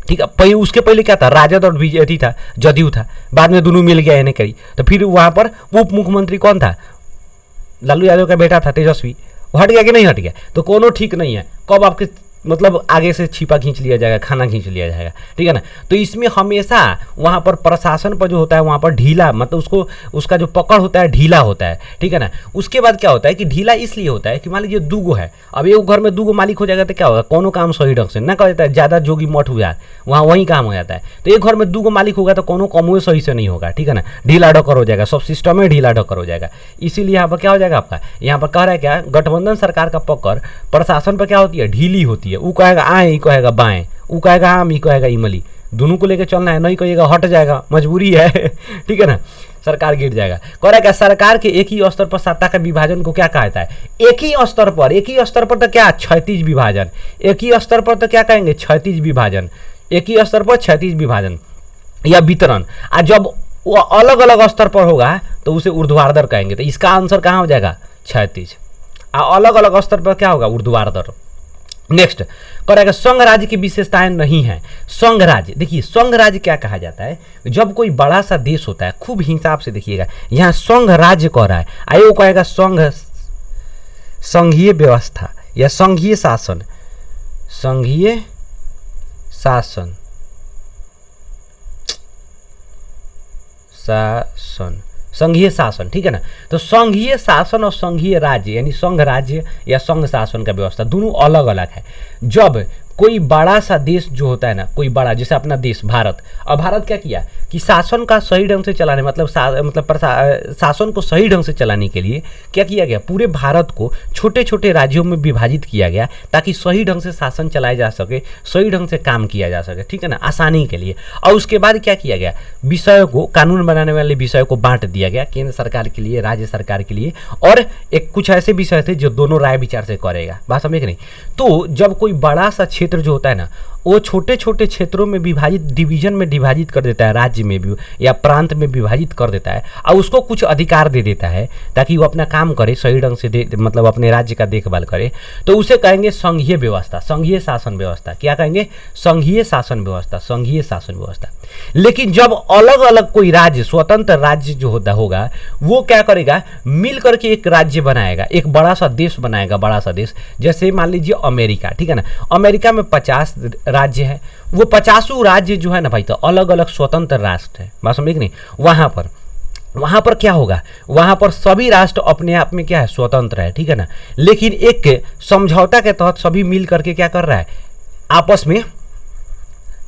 ठीक है, पहले उसके पहले क्या था, राजद और बीजेपी था, जदयू था, बाद में दोनों मिल गया इन्हें करी। तो फिर वहाँ पर उप मुख्यमंत्री कौन था? लालू यादव का बेटा था तेजस्वी, वो हट गया कि नहीं हट गया? तो कोनो ठीक नहीं है, कब आपके मतलब आगे से छिपा खींच लिया जाएगा, खाना खींच लिया जाएगा, ठीक है ना। तो इसमें हमेशा वहाँ पर प्रशासन पर जो होता है वहाँ पर ढीला, मतलब उसका जो पकड़ होता है ढीला होता है, ठीक है ना। उसके बाद क्या होता है कि ढीला इसलिए होता है कि मान लीजिए दूगो है, अब एक घर में दूगो मालिक हो जाएगा तो क्या होगा, कोनो काम सही ढंग से ना कर देता है, ज़्यादा जोगी मठ हुआ वहाँ वही काम हो जाता है। तो एक घर में दूगो मालिक होगा तो कोनो कमुए सही से नहीं होगा, ठीक है ना, ढीला ढक्कर हो जाएगा, सब सिस्टम में ढीला ढक्कर हो जाएगा। इसीलिए यहाँ पर क्या हो जाएगा आपका, यहाँ पर कह रहा है क्या, गठबंधन सरकार का पकड़ प्रशासन पर क्या होती है, ढीली होती है। वो कहेगा आए, ही कहेगा बाएं, वो कहेगा आम, ही कहेगा इमली, दोनों को लेकर चलना है, नहीं कहिएगा हट जाएगा, मजबूरी है ठीक है ना, सरकार गिर जाएगा। कह रहा है क्या, सरकार के एक ही स्तर पर सत्ता का विभाजन को क्या कहता है, एक ही स्तर पर तो क्या क्षैतिज विभाजन, एक ही स्तर पर तो क्या कहेंगे, क्षैतिज विभाजन, एक ही स्तर पर क्षैतिज विभाजन या वितरण। और जब वो अलग अलग स्तर पर होगा तो उसे ऊर्ध्वाधर कहेंगे। तो इसका आंसर कहाँ हो जाएगा, क्षैतिज। अलग अलग स्तर पर क्या होगा, ऊर्ध्वाधर। नेक्स्ट करेगा संघ राज्य की विशेषताएं नहीं है। संघ राज्य, देखिए संघ राज्य क्या कहा जाता है, जब कोई बड़ा सा देश होता है, खूब हिसाब से देखिएगा, यहाँ संघ राज्य कह रहा है, आइए वो कहेगा संघ, संघीय व्यवस्था या संघीय शासन, संघीय शासन, शासन, संघीय शासन, ठीक है ना। तो संघीय शासन और संघीय राज्य यानी संघ राज्य या संघ शासन का व्यवस्था दोनों अलग अलग है। जब कोई बड़ा सा देश जो होता है ना, कोई बड़ा, जैसे अपना देश भारत, और भारत क्या किया कि शासन का सही ढंग से चलाने मतलब शासन को सही ढंग से चलाने के लिए क्या किया गया, पूरे भारत को छोटे छोटे राज्यों में विभाजित किया गया ताकि सही ढंग से शासन चलाया जा सके, सही ढंग से काम किया जा सके, ठीक है ना, आसानी के लिए। और उसके बाद क्या किया गया, विषयों को, कानून बनाने वाले विषयों को बांट दिया गया, केंद्र सरकार के लिए, राज्य सरकार के लिए, और एक कुछ ऐसे विषय थे जो दोनों राय विचार से करेगा, बात समझे कि नहीं। तो जब कोई बड़ा सा क्षेत्र जो होता है ना, वो छोटे छोटे क्षेत्रों में विभाजित, डिवीजन में डिवाइड कर देता है, राज्य में भी या प्रांत में विभाजित कर देता है, और उसको कुछ अधिकार दे देता है ताकि वो अपना काम करे सही ढंग से, मतलब अपने राज्य का देखभाल करे, तो उसे कहेंगे संघीय व्यवस्था, संघीय शासन व्यवस्था। क्या कहेंगे, संघीय शासन व्यवस्था, संघीय शासन व्यवस्था। लेकिन जब अलग अलग कोई राज्य, स्वतंत्र राज्य जो होगा, वो क्या करेगा, मिल करके एक राज्य बनाएगा, एक बड़ा सा देश बनाएगा, बड़ा सा देश। जैसे मान लीजिए अमेरिका, ठीक है ना, अमेरिका में 50 राज्य है, वो 50 राज्य जो है ना भाई, तो अलग अलग स्वतंत्र राष्ट्र है, बात समझे कि नहीं। वहां पर क्या होगा, वहां पर सभी राष्ट्र अपने आप में क्या है, स्वतंत्र है, ठीक है ना, लेकिन एक समझौता के तहत सभी मिल करके क्या कर रहा है, आपस में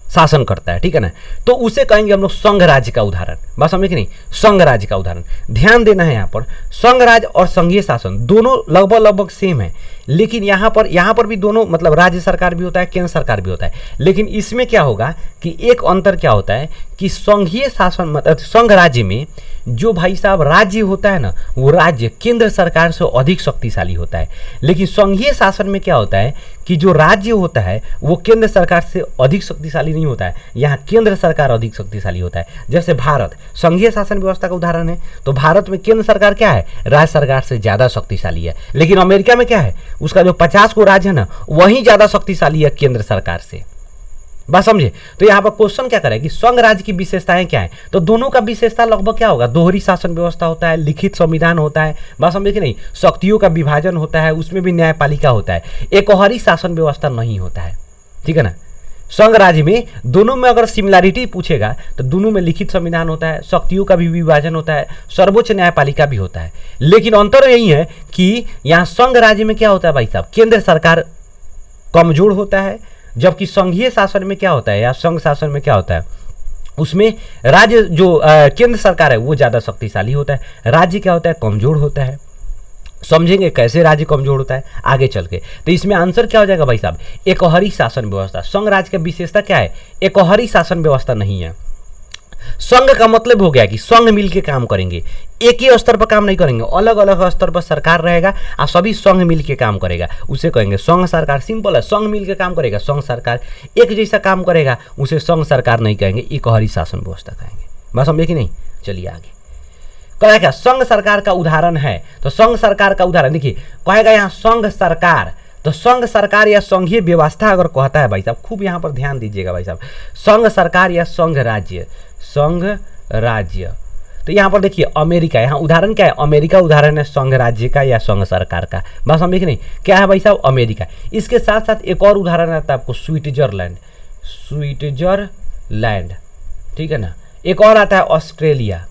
शासन करता है, ठीक है ना। तो उसे कहेंगे हम लोग संघ राज्य का उदाहरण, बात समझे कि नहीं, संघ राज्य का उदाहरण। ध्यान देना है, यहाँ पर संघ राज्य और संघीय शासन दोनों लगभग सेम है, लेकिन यहाँ पर भी दोनों, मतलब राज्य सरकार भी होता है, केंद्र सरकार भी होता है, लेकिन इसमें क्या होगा कि एक अंतर क्या होता है कि संघीय शासन मतलब संघ राज्य में जो भाई साहब राज्य होता है ना, वो राज्य केंद्र सरकार से अधिक शक्तिशाली होता है, लेकिन संघीय शासन में क्या होता है कि जो राज्य होता है वो केंद्र सरकार से अधिक शक्तिशाली नहीं होता है, यहाँ केंद्र सरकार अधिक शक्तिशाली होता है। जैसे भारत संघीय शासन व्यवस्था का उदाहरण है, तो भारत में केंद्र सरकार क्या है, राज्य सरकार से ज्यादा शक्तिशाली है, लेकिन अमेरिका में क्या है, उसका जो 50 को राज्य है ना, वही ज्यादा शक्तिशाली है केंद्र सरकार से, बात समझे। तो यहाँ पर क्वेश्चन क्या करें कि संघ राज्य की विशेषताएं क्या है, तो दोनों का विशेषता लगभग क्या होगा, दोहरी शासन व्यवस्था होता है, लिखित संविधान होता है, बात समझे कि नहीं, शक्तियों का विभाजन होता है, उसमें भी न्यायपालिका होता है, एकहरी शासन व्यवस्था नहीं होता है, ठीक है ना। संघ राज्य में दोनों में अगर सिमिलैरिटी पूछेगा तो दोनों में लिखित संविधान होता है, शक्तियों का भी विभाजन होता है, सर्वोच्च न्यायपालिका भी होता है, लेकिन अंतर यही है कि यहाँ संघ राज्य में क्या होता है भाई साहब, केंद्र सरकार कमजोर होता है, जबकि संघीय शासन में क्या होता है या संघ शासन में क्या होता है, उसमें राज्य जो केंद्र सरकार है वो ज्यादा शक्तिशाली होता है, राज्य क्या होता है, कमजोर होता है। समझेंगे कैसे राज्य कमजोर होता है आगे चल के। तो इसमें आंसर क्या हो जाएगा भाई साहब, एकहरी शासन व्यवस्था। संघ राज्य का विशेषता क्या है, एकहरी शासन व्यवस्था नहीं है। संघ का मतलब हो गया कि संघ मिलके काम करेंगे, एक ही स्तर पर काम नहीं करेंगे, अलग अलग स्तर पर सरकार रहेगा और सभी संघ मिलके काम करेगा, उसे कहेंगे संघ सरकार। सिंपल है, संघ मिलके काम करेगा, संघ सरकार एक जैसा काम करेगा, उसे संघ सरकार नहीं कहेंगे, एकहरी शासन व्यवस्था कहेंगे। बात समझे कि नहीं, चलिए आगे। कहेगा संघ सरकार का उदाहरण है, तो संघ सरकार का उदाहरण देखिए, कहेगा यहाँ संघ सरकार, तो संघ सरकार या संघीय व्यवस्था अगर कहता है भाई साहब, खूब यहाँ पर ध्यान दीजिएगा भाई साहब, संघ सरकार या संघ राज्य, संघ राज्य। तो यहाँ पर देखिए अमेरिका, यहाँ उदाहरण क्या है, अमेरिका उदाहरण है संघ राज्य का या संघ सरकार का। बात समझे कि नहीं, क्या है भाई साहब, अमेरिका। इसके साथ साथ एक और उदाहरण आता है आपको, स्विट्जरलैंड, स्विट्जरलैंड, ठीक है ना। एक और आता है ऑस्ट्रेलिया,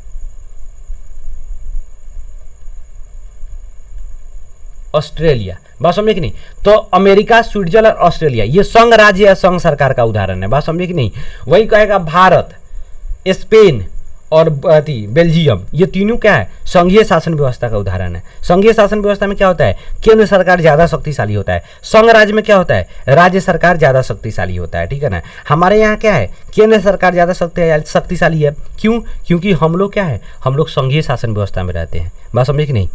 ऑस्ट्रेलिया। बात समझे कि नहीं, तो अमेरिका, स्विट्जरलैंड, ऑस्ट्रेलिया, ये संघ राज्य या संघ सरकार का उदाहरण है। बात समझे कि नहीं। वही कहेगा भारत, स्पेन और बेल्जियम, ये तीनों क्या है, संघीय शासन व्यवस्था का उदाहरण है। संघीय शासन व्यवस्था में क्या होता है, केंद्र सरकार ज्यादा शक्तिशाली होता है, संघ राज्य में क्या होता है, राज्य सरकार ज्यादा शक्तिशाली होता है, ठीक है ना। हमारे यहाँ क्या है, केंद्र सरकार ज्यादा शक्तिशाली है। क्यों, क्योंकि हम लोग क्या है, हम लोग संघीय शासन व्यवस्था में रहते हैं। बात समझे कि नहीं।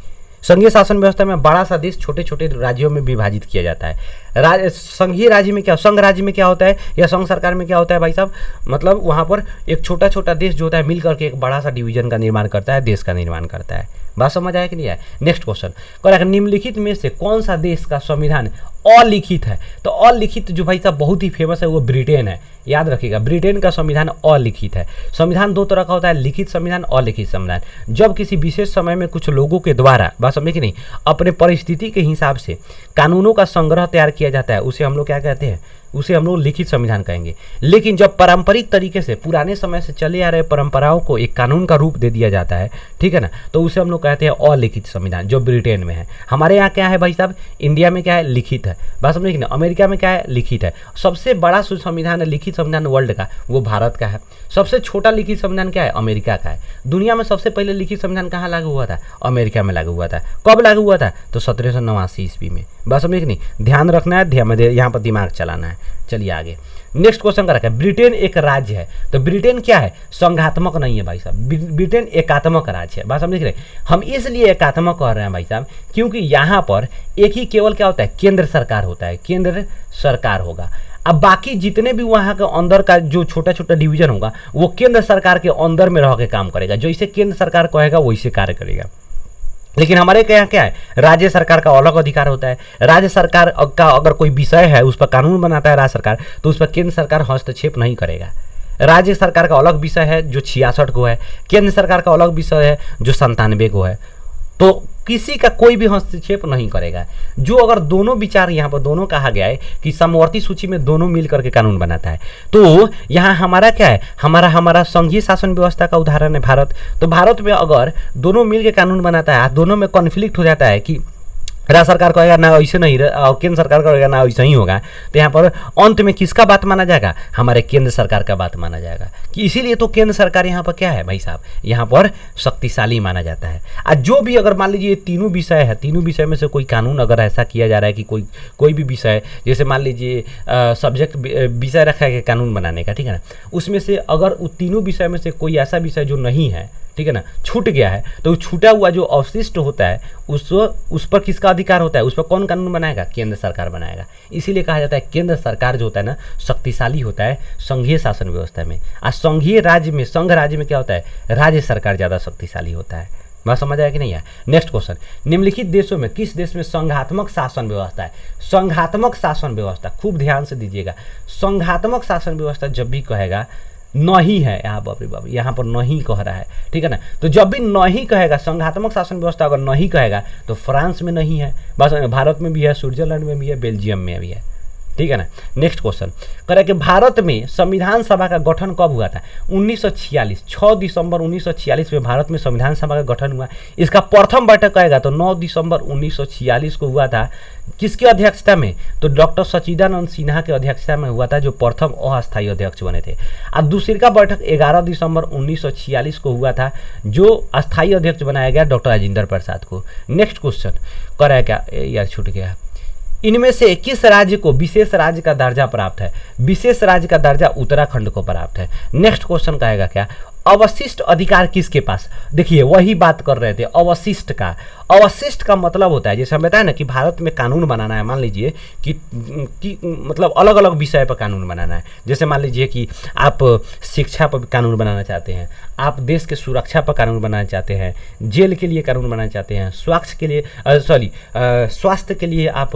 संघीय शासन व्यवस्था में बड़ा सा देश छोटे छोटे राज्यों में विभाजित किया जाता है, संघीय राज्य में क्या, संघ राज्य में क्या होता है या संघ सरकार में क्या होता है भाई साहब, मतलब वहाँ पर एक छोटा छोटा देश जो होता है मिल करके एक बड़ा सा डिवीजन का निर्माण करता है, देश का निर्माण करता है। बात समझ आया कि नहीं आया। नेक्स्ट क्वेश्चन कह रहा है निम्नलिखित में से कौन सा देश का संविधान अलिखित है। तो अलिखित जो भाई साहब बहुत ही फेमस है वो ब्रिटेन है, याद रखिएगा, ब्रिटेन का संविधान अलिखित है। संविधान दो तरह का होता है, लिखित संविधान, अलिखित संविधान। जब किसी विशेष समय में कुछ लोगों के द्वारा, बात समझे कि नहीं, अपने परिस्थिति के हिसाब से कानूनों का संग्रह तैयार किया जाता है, उसे हम लोग क्या कहते हैं, उसे हम लोग लिखित संविधान कहेंगे। लेकिन जब पारंपरिक तरीके से पुराने समय से चले आ रहे परंपराओं को एक कानून का रूप दे दिया जाता है, ठीक है ना, तो उसे हम लोग कहते हैं अलिखित संविधान, जो ब्रिटेन में है। हमारे यहाँ क्या है भाई साहब, इंडिया में क्या है, लिखित है। बात समझे कि ना, अमेरिका में क्या है, लिखित है। सबसे बड़ा संविधान है लिखित संविधान वर्ल्ड का, वो भारत का है। सबसे छोटा लिखित संविधान क्या है, अमेरिका का है। दुनिया में सबसे पहले लिखित संविधान कहाँ लागू हुआ था, अमेरिका में लागू हुआ था। कब लागू हुआ था, तो 1789 ईस्वी में। बात समझे कि नहीं, ध्यान रखना है, यहाँ पर दिमाग चलाना है। चलिए आगे नेक्स्ट क्वेश्चन का रखा है, ब्रिटेन एक राज्य है। तो ब्रिटेन क्या है, संघात्मक नहीं है भाई साहब, ब्रिटेन एकात्मक राज्य है। बात समझ रहे, हम इसलिए एकात्मक कह रहे हैं भाई साहब क्योंकि यहाँ पर एक ही केवल क्या होता है, केंद्र सरकार होता है, केंद्र सरकार होगा। अब बाकी जितने भी वहाँ के अंदर का जो छोटा छोटा डिवीजन होगा वो केंद्र सरकार के अंदर में रह के काम करेगा, जो इसे केंद्र सरकार कहेगा वैसे कार्य करेगा। लेकिन हमारे यहाँ क्या है, राज्य सरकार का अलग अधिकार होता है। राज्य सरकार का अगर कोई विषय है, उस पर कानून बनाता है राज्य सरकार, तो उस पर केंद्र सरकार हस्तक्षेप नहीं करेगा। राज्य सरकार का अलग विषय है जो 66 को है, केंद्र सरकार का अलग विषय है जो 97 को है, तो किसी का कोई भी हस्तक्षेप नहीं करेगा। जो अगर दोनों विचार, यहाँ पर दोनों कहा गया है कि समवर्ती सूची में दोनों मिल करके कानून बनाता है, तो यहाँ हमारा क्या है, हमारा संघीय शासन व्यवस्था का उदाहरण है भारत। तो भारत में अगर दोनों मिल के कानून बनाता है, दोनों में कॉन्फ्लिक्ट हो जाता है कि राज्य सरकार कहेगा ना ऐसे नहीं, और केंद्र सरकार कहेगा ना ऐसा ही होगा, तो यहाँ पर अंत में किसका बात माना जाएगा, हमारे केंद्र सरकार का बात माना जाएगा। कि इसीलिए तो केंद्र सरकार यहाँ पर क्या है भाई साहब, यहाँ पर शक्तिशाली माना जाता है। आज जो भी अगर मान लीजिए तीनों विषय है, तीनों विषय में से कोई कानून अगर ऐसा किया जा रहा है कि कोई भी विषय, जैसे मान लीजिए सब्जेक्ट विषय रखा है कानून बनाने का, ठीक है ना, उसमें से अगर तीनों विषय में से कोई ऐसा विषय जो नहीं है, ठीक है ना, छूट गया है, तो छूटा हुआ जो अवशिष्ट होता है उस पर किसका अधिकार होता है, उस पर कौन कानून बनाएगा, केंद्र सरकार बनाएगा। इसीलिए कहा जाता है केंद्र सरकार जो होता है ना, शक्तिशाली होता है संघीय शासन व्यवस्था में। और संघीय राज्य में, संघ राज्य में क्या होता है, राज्य सरकार ज़्यादा शक्तिशाली होता है। बात समझ आया कि नहीं है। नेक्स्ट क्वेश्चन, निम्नलिखित देशों में किस देश में संघात्मक शासन व्यवस्था है। संघात्मक शासन व्यवस्था, खूब ध्यान से दीजिएगा, संघात्मक शासन व्यवस्था जब भी कहेगा नहीं है, यहाँ बाप रे बाप, यहाँ पर नहीं कह रहा है, ठीक है ना, तो जब भी नहीं कहेगा, संघात्मक शासन व्यवस्था अगर नहीं कहेगा, तो फ्रांस में नहीं है, बस भारत में भी है, स्विट्जरलैंड में भी है, बेल्जियम में भी है, ठीक है ना। नेक्स्ट क्वेश्चन कह रहा है कि भारत में संविधान सभा का गठन कब हुआ था, 1946, 6 दिसंबर 1946 में भारत में संविधान सभा का गठन हुआ। इसका प्रथम बैठक आएगा तो 9 दिसंबर 1946 को हुआ था। किसकी अध्यक्षता में, तो डॉक्टर सच्चिदानंद सिन्हा के अध्यक्षता में हुआ था, जो प्रथम अस्थायी अध्यक्ष बने थे। और दूसरी का बैठक 11 दिसंबर 1946 को हुआ था, जो अस्थायी अध्यक्ष बनाया गया डॉक्टर राजेंद्र प्रसाद को। नेक्स्ट क्वेश्चन कह रहा है क्या, यार छूट गया, इनमें से किस राज्य को विशेष राज्य का दर्जा प्राप्त है। विशेष राज्य का दर्जा उत्तराखंड को प्राप्त है। नेक्स्ट क्वेश्चन कहेगा क्या, अवशिष्ट अधिकार किसके पास। देखिए वही बात कर रहे थे अवशिष्ट का। अवशिष्ट का मतलब होता है, जैसे हम बताया ना कि भारत में कानून बनाना है, मान लीजिए कि मतलब अलग अलग विषय पर कानून बनाना है। जैसे मान लीजिए कि आप शिक्षा पर कानून बनाना चाहते हैं, आप देश के सुरक्षा पर कानून बनाना चाहते हैं, जेल के लिए कानून बनाना चाहते हैं, स्वास्थ्य के लिए स्वास्थ्य के लिए आप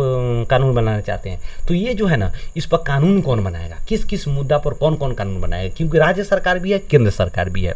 कानून बनाना चाहते हैं, तो ये जो है ना, इस पर कानून कौन बनाएगा, किस किस मुद्दा पर कौन कौन कानून बनाएगा, क्योंकि राज्य सरकार भी है, केंद्र सरकार भी है।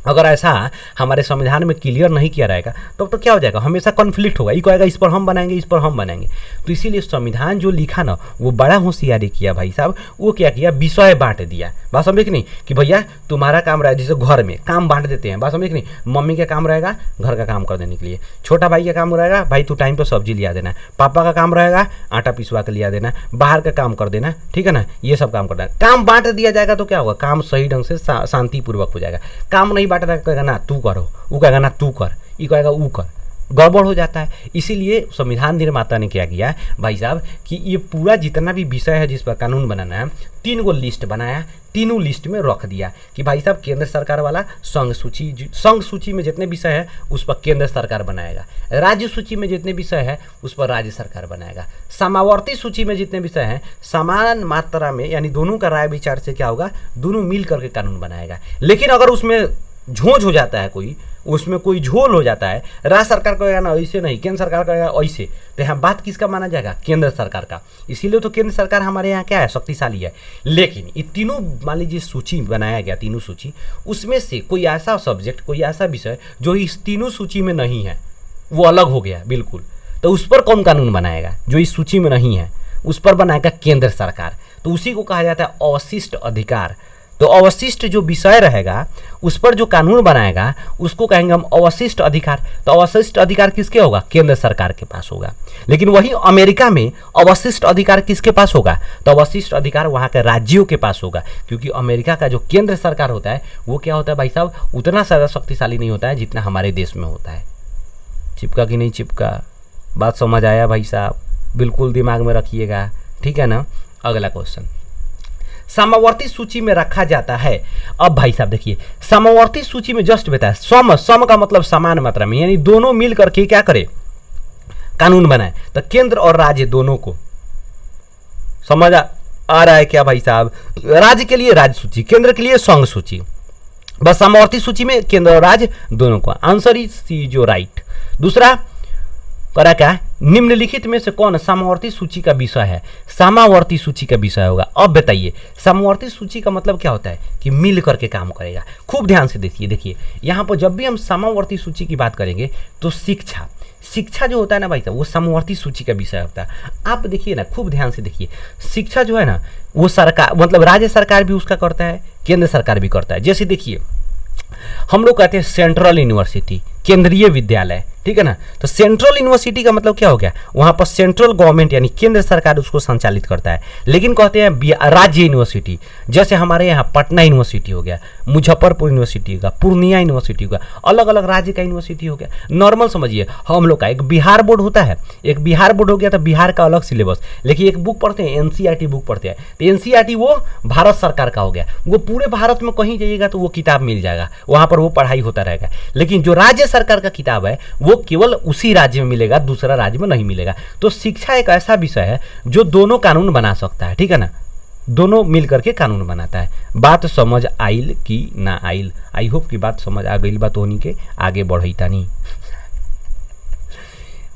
अगर ऐसा हमारे संविधान में क्लियर नहीं किया रहेगा तो क्या हो जाएगा, हमेशा कॉन्फ्लिक्ट होगा, ये कहेगा इस पर हम बनाएंगे, इस पर हम बनाएंगे। तो इसीलिए संविधान जो लिखा ना, वो बड़ा होशियारी किया भाई साहब। वो क्या किया, विषय बांट दिया। बात समझे कि नहीं, कि भैया तुम्हारा काम रहा है, जैसे घर में काम बांट देते हैं, बात समझे कि नहीं, मम्मी का काम रहेगा घर का काम कर देने के लिए, छोटा भाई का काम रहेगा भाई तू टाइम पर सब्जी लिया देना, पापा का काम रहेगा आटा पिसवा के लिया देना, बाहर का काम कर देना, ठीक है ना, ये सब काम करना। काम बांट दिया जाएगा तो क्या होगा, काम सही ढंग से शांतिपूर्वक हो जाएगा। काम नहीं बांट रहा, कहेगा ना तू करो, वो कहेगा ना तू कर, ये कहेगा वो कर। गड़बड़ हो जाता है। इसीलिए संविधान निर्माता ने क्या किया भाई साहब कि ये पूरा जितना भी विषय है जिस पर कानून बनाना है 3 गो लिस्ट बनाया, तीनों लिस्ट में रख दिया कि भाई साहब केंद्र सरकार वाला संघ सूची में जितने विषय है उस पर केंद्र सरकार बनाएगा, राज्य सूची में जितने विषय है उस पर राज्य सरकार बनाएगा, समावर्ती सूची में जितने विषय हैं समान मात्रा में यानी दोनों का राय विचार से क्या होगा, दोनों मिल करके कानून बनाएगा। लेकिन अगर उसमें झोंझ हो जाता है, उसमें कोई झोल हो जाता है, राज्य सरकार कहेगा ना ऐसे नहीं, केंद्र सरकार कहेगा ऐसे, तो यहाँ बात किसका माना जाएगा, केंद्र सरकार का। इसीलिए तो केंद्र सरकार हमारे यहाँ क्या है, शक्तिशाली है। लेकिन ये तीनों मान लीजिए सूची बनाया गया, तीनों सूची, उसमें से कोई ऐसा सब्जेक्ट, कोई ऐसा विषय जो इस तीनों सूची में नहीं है, वो अलग हो गया बिल्कुल, तो उस पर कौन कानून बनाएगा, जो इस सूची में नहीं है उस पर बनाएगा केंद्र सरकार। तो उसी को कहा जाता है अवशिष्ट अधिकार। तो अवशिष्ट जो विषय रहेगा उस पर जो कानून बनाएगा उसको कहेंगे हम अवशिष्ट अधिकार। तो अवशिष्ट अधिकार किसके होगा, केंद्र सरकार के पास होगा। लेकिन वही अमेरिका में अवशिष्ट अधिकार किसके पास होगा, तो अवशिष्ट अधिकार वहाँ के राज्यों के पास होगा, क्योंकि अमेरिका का जो केंद्र सरकार होता है वो क्या होता है भाई साहब, उतना ज़्यादा शक्तिशाली नहीं होता है जितना हमारे देश में होता है। चिपका कि नहीं चिपका, बात समझ आया भाई साहब, बिल्कुल दिमाग में रखिएगा, ठीक है ना। अगला क्वेश्चन, समवर्ती सूची में रखा जाता है। अब भाई साहब देखिए, समवर्ती सूची में जस्ट बताया, सम का मतलब समान मात्रा में, यानी दोनों मिल करके क्या करे, कानून बनाए। तो केंद्र और राज्य दोनों को समझ आ रहा है क्या भाई साहब, राज्य के लिए राज्य सूची, केंद्र के लिए संघ सूची, बस समवर्ती सूची में केंद्र और राज्य दोनों को। आंसर इज सी जो राइट। दूसरा करा क्या, निम्नलिखित में से कौन समवर्ती सूची का विषय है, समवर्ती सूची का विषय होगा। अब बताइए समवर्ती सूची का मतलब क्या होता है कि मिल करके काम करेगा। खूब ध्यान से देखिए यहाँ पर जब भी हम समवर्ती सूची की बात करेंगे तो शिक्षा जो होता है ना भाई साहब वो समवर्ती सूची का विषय होता है। आप देखिए ना, खूब ध्यान से देखिए, शिक्षा जो है ना वो सरकार मतलब राज्य सरकार भी उसका करता है, केंद्र सरकार भी करता है। जैसे देखिए हम लोग कहते हैं सेंट्रल यूनिवर्सिटी, केंद्रीय विद्यालय, ठीक है ना। तो सेंट्रल यूनिवर्सिटी का मतलब क्या हो गया, वहां पर सेंट्रल गवर्नमेंट यानी केंद्र सरकार उसको संचालित करता है। लेकिन कहते हैं राज्य यूनिवर्सिटी, जैसे हमारे यहाँ पटना यूनिवर्सिटी हो गया, मुजफ्फरपुर यूनिवर्सिटी होगा, पूर्णिया यूनिवर्सिटी होगा, अलग अलग राज्य का यूनिवर्सिटी हो गया। नॉर्मल समझिए, हम लोग का एक बिहार बोर्ड होता है, एक बिहार बोर्ड हो गया तो बिहार का अलग सिलेबस। लेकिन एक बुक पढ़ते हैं एनसीईआरटी बुक पढ़ते हैं, तो एनसीईआरटी वो भारत सरकार का हो गया, वो पूरे भारत में कहीं जाइएगा तो वो किताब मिल जाएगा, वहां पर वो पढ़ाई होता रहेगा। लेकिन जो राज्य सरकार का किताब है वो केवल उसी राज्य में मिलेगा, दूसरा राज्य में नहीं मिलेगा। तो शिक्षा एक ऐसा विषय है जो दोनों कानून बना सकता है, ठीक है ना, दोनों मिलकर के कानून बनाता है। बात समझ आइल कि ना आइल, आई होप की बात समझ आ गई, बात होनी के आगे बढ़ता नहीं।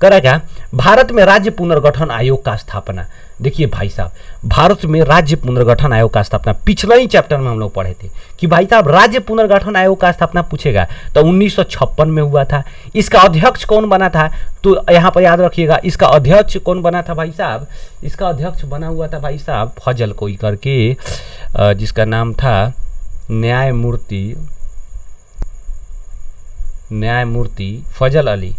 करा क्या, भारत में राज्य पुनर्गठन आयोग का स्थापना। देखिए भाई साहब, भारत में राज्य पुनर्गठन आयोग का स्थापना पिछले ही चैप्टर में हम लोग पढ़े थे कि भाई साहब राज्य पुनर्गठन आयोग का स्थापना पूछेगा तो 1956 में हुआ था। इसका अध्यक्ष कौन बना था, तो यहाँ पर याद रखिएगा, इसका अध्यक्ष कौन बना था भाई साहब, इसका अध्यक्ष बना हुआ था भाई साहब फजल कोई करके, जिसका नाम था न्यायमूर्ति फजल अली।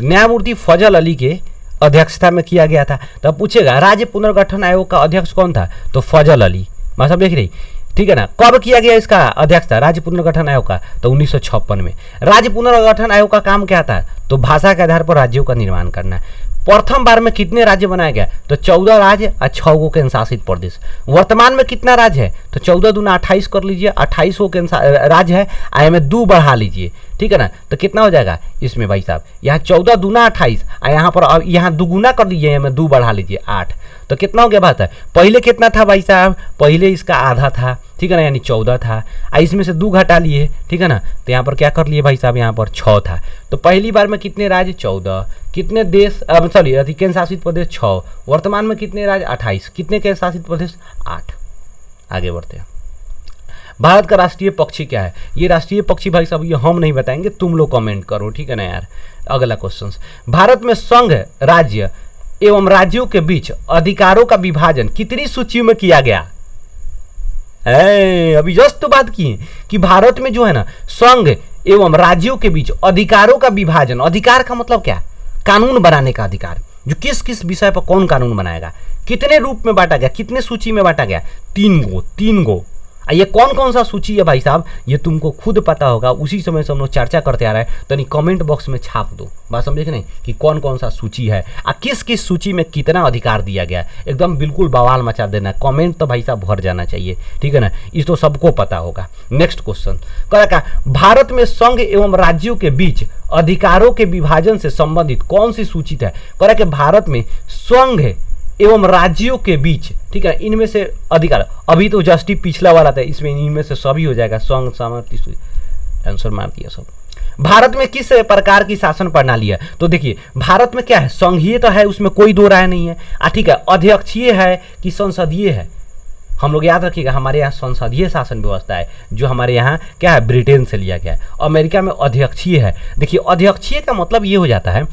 न्यायमूर्ति फजल अली के अध्यक्षता में किया गया था। तो पूछेगा राज्य पुनर्गठन आयोग का अध्यक्ष कौन था, तो फजल अली। मतलब देख रही, ठीक है ना। कब किया गया इसका अध्यक्षता राज्य पुनर्गठन आयोग का, तो 1956 में। राज्य पुनर्गठन आयोग का काम क्या था, तो भाषा के आधार पर राज्यों का निर्माण करना। प्रथम बार में कितने राज्य बनाया गया, तो 14 राज्य और 6 गो केंद्र शासित प्रदेश। वर्तमान में कितना राज्य है, तो 14 दूना 28 कर लीजिए, 28 गो राज्य है, आए में 2 बढ़ा लीजिए, ठीक है ना। तो कितना हो जाएगा इसमें भाई साहब, यहाँ 14 दूना 28, यहाँ पर यहाँ दुगुना कर लीजिए, यहाँ में 2 बढ़ा लीजिए 8, तो कितना हो गया बात है। पहले कितना था भाई साहब, पहले इसका आधा था, ठीक है ना, यानी 14 था, इसमें से 2 घटा लिए, ठीक है ना। तो यहाँ पर क्या कर लिए भाई साहब, यहाँ पर 6 था। तो पहली बार में कितने राज्य 14, कितने देश सॉरी केंद्र शासित प्रदेश 6, वर्तमान में कितने राज्य 28, कितने केंद्र शासित प्रदेश 8। आगे बढ़ते हैं। भारत का राष्ट्रीय पक्षी क्या है, ये राष्ट्रीय पक्षी भाई साहब ये हम नहीं बताएंगे, तुम लोग कमेंट करो, ठीक है ना यार। अगला क्वेश्चन, भारत में संघ राज्य एवं राज्यों के बीच अधिकारों का विभाजन कितनी सूचियों में किया गया। अभी जस्ट तो बात की कि भारत में जो है ना संघ एवं राज्यों के बीच अधिकारों का विभाजन, अधिकार का मतलब क्या, कानून बनाने का अधिकार, जो किस किस विषय पर कौन कानून बनाएगा, कितने रूप में बांटा गया, कितने सूची में बांटा गया, 3 गो। ये कौन कौन सा सूची है भाई साहब, ये तुमको खुद पता होगा, उसी समय से हम लोग चर्चा करते आ रहे हैं, तो नहीं कमेंट बॉक्स में छाप दो, बात समझे कि नहीं, कि कौन कौन सा सूची है और किस किस सूची में कितना अधिकार दिया गया है, एकदम बिल्कुल बवाल मचा देना, कमेंट तो भाई साहब भर जाना चाहिए, ठीक है ना, इस तो सबको पता होगा। नेक्स्ट क्वेश्चन कह भारत में संघ एवं राज्यों के बीच अधिकारों के विभाजन से संबंधित कौन सी सूची है, कह रहा कि भारत में संघ एवं राज्यों के बीच, ठीक है, इनमें से अधिकार, अभी तो जस्ट ही पिछला वाला था, इसमें इनमें से सभी हो जाएगा, संघ सामर्थ्य, आंसर मार दिया सब। भारत में किस प्रकार की शासन प्रणाली है, तो देखिए भारत में क्या है, संघीय तो है, उसमें कोई दो राय नहीं है, ठीक है, अध्यक्षीय है कि संसदीय है, हम लोग याद रखिएगा हमारे यहाँ संसदीय शासन व्यवस्था है, जो हमारे यहाँ क्या है ब्रिटेन से लिया गया है, अमेरिका में अध्यक्षीय है। देखिए अध्यक्षीय का मतलब ये हो जाता है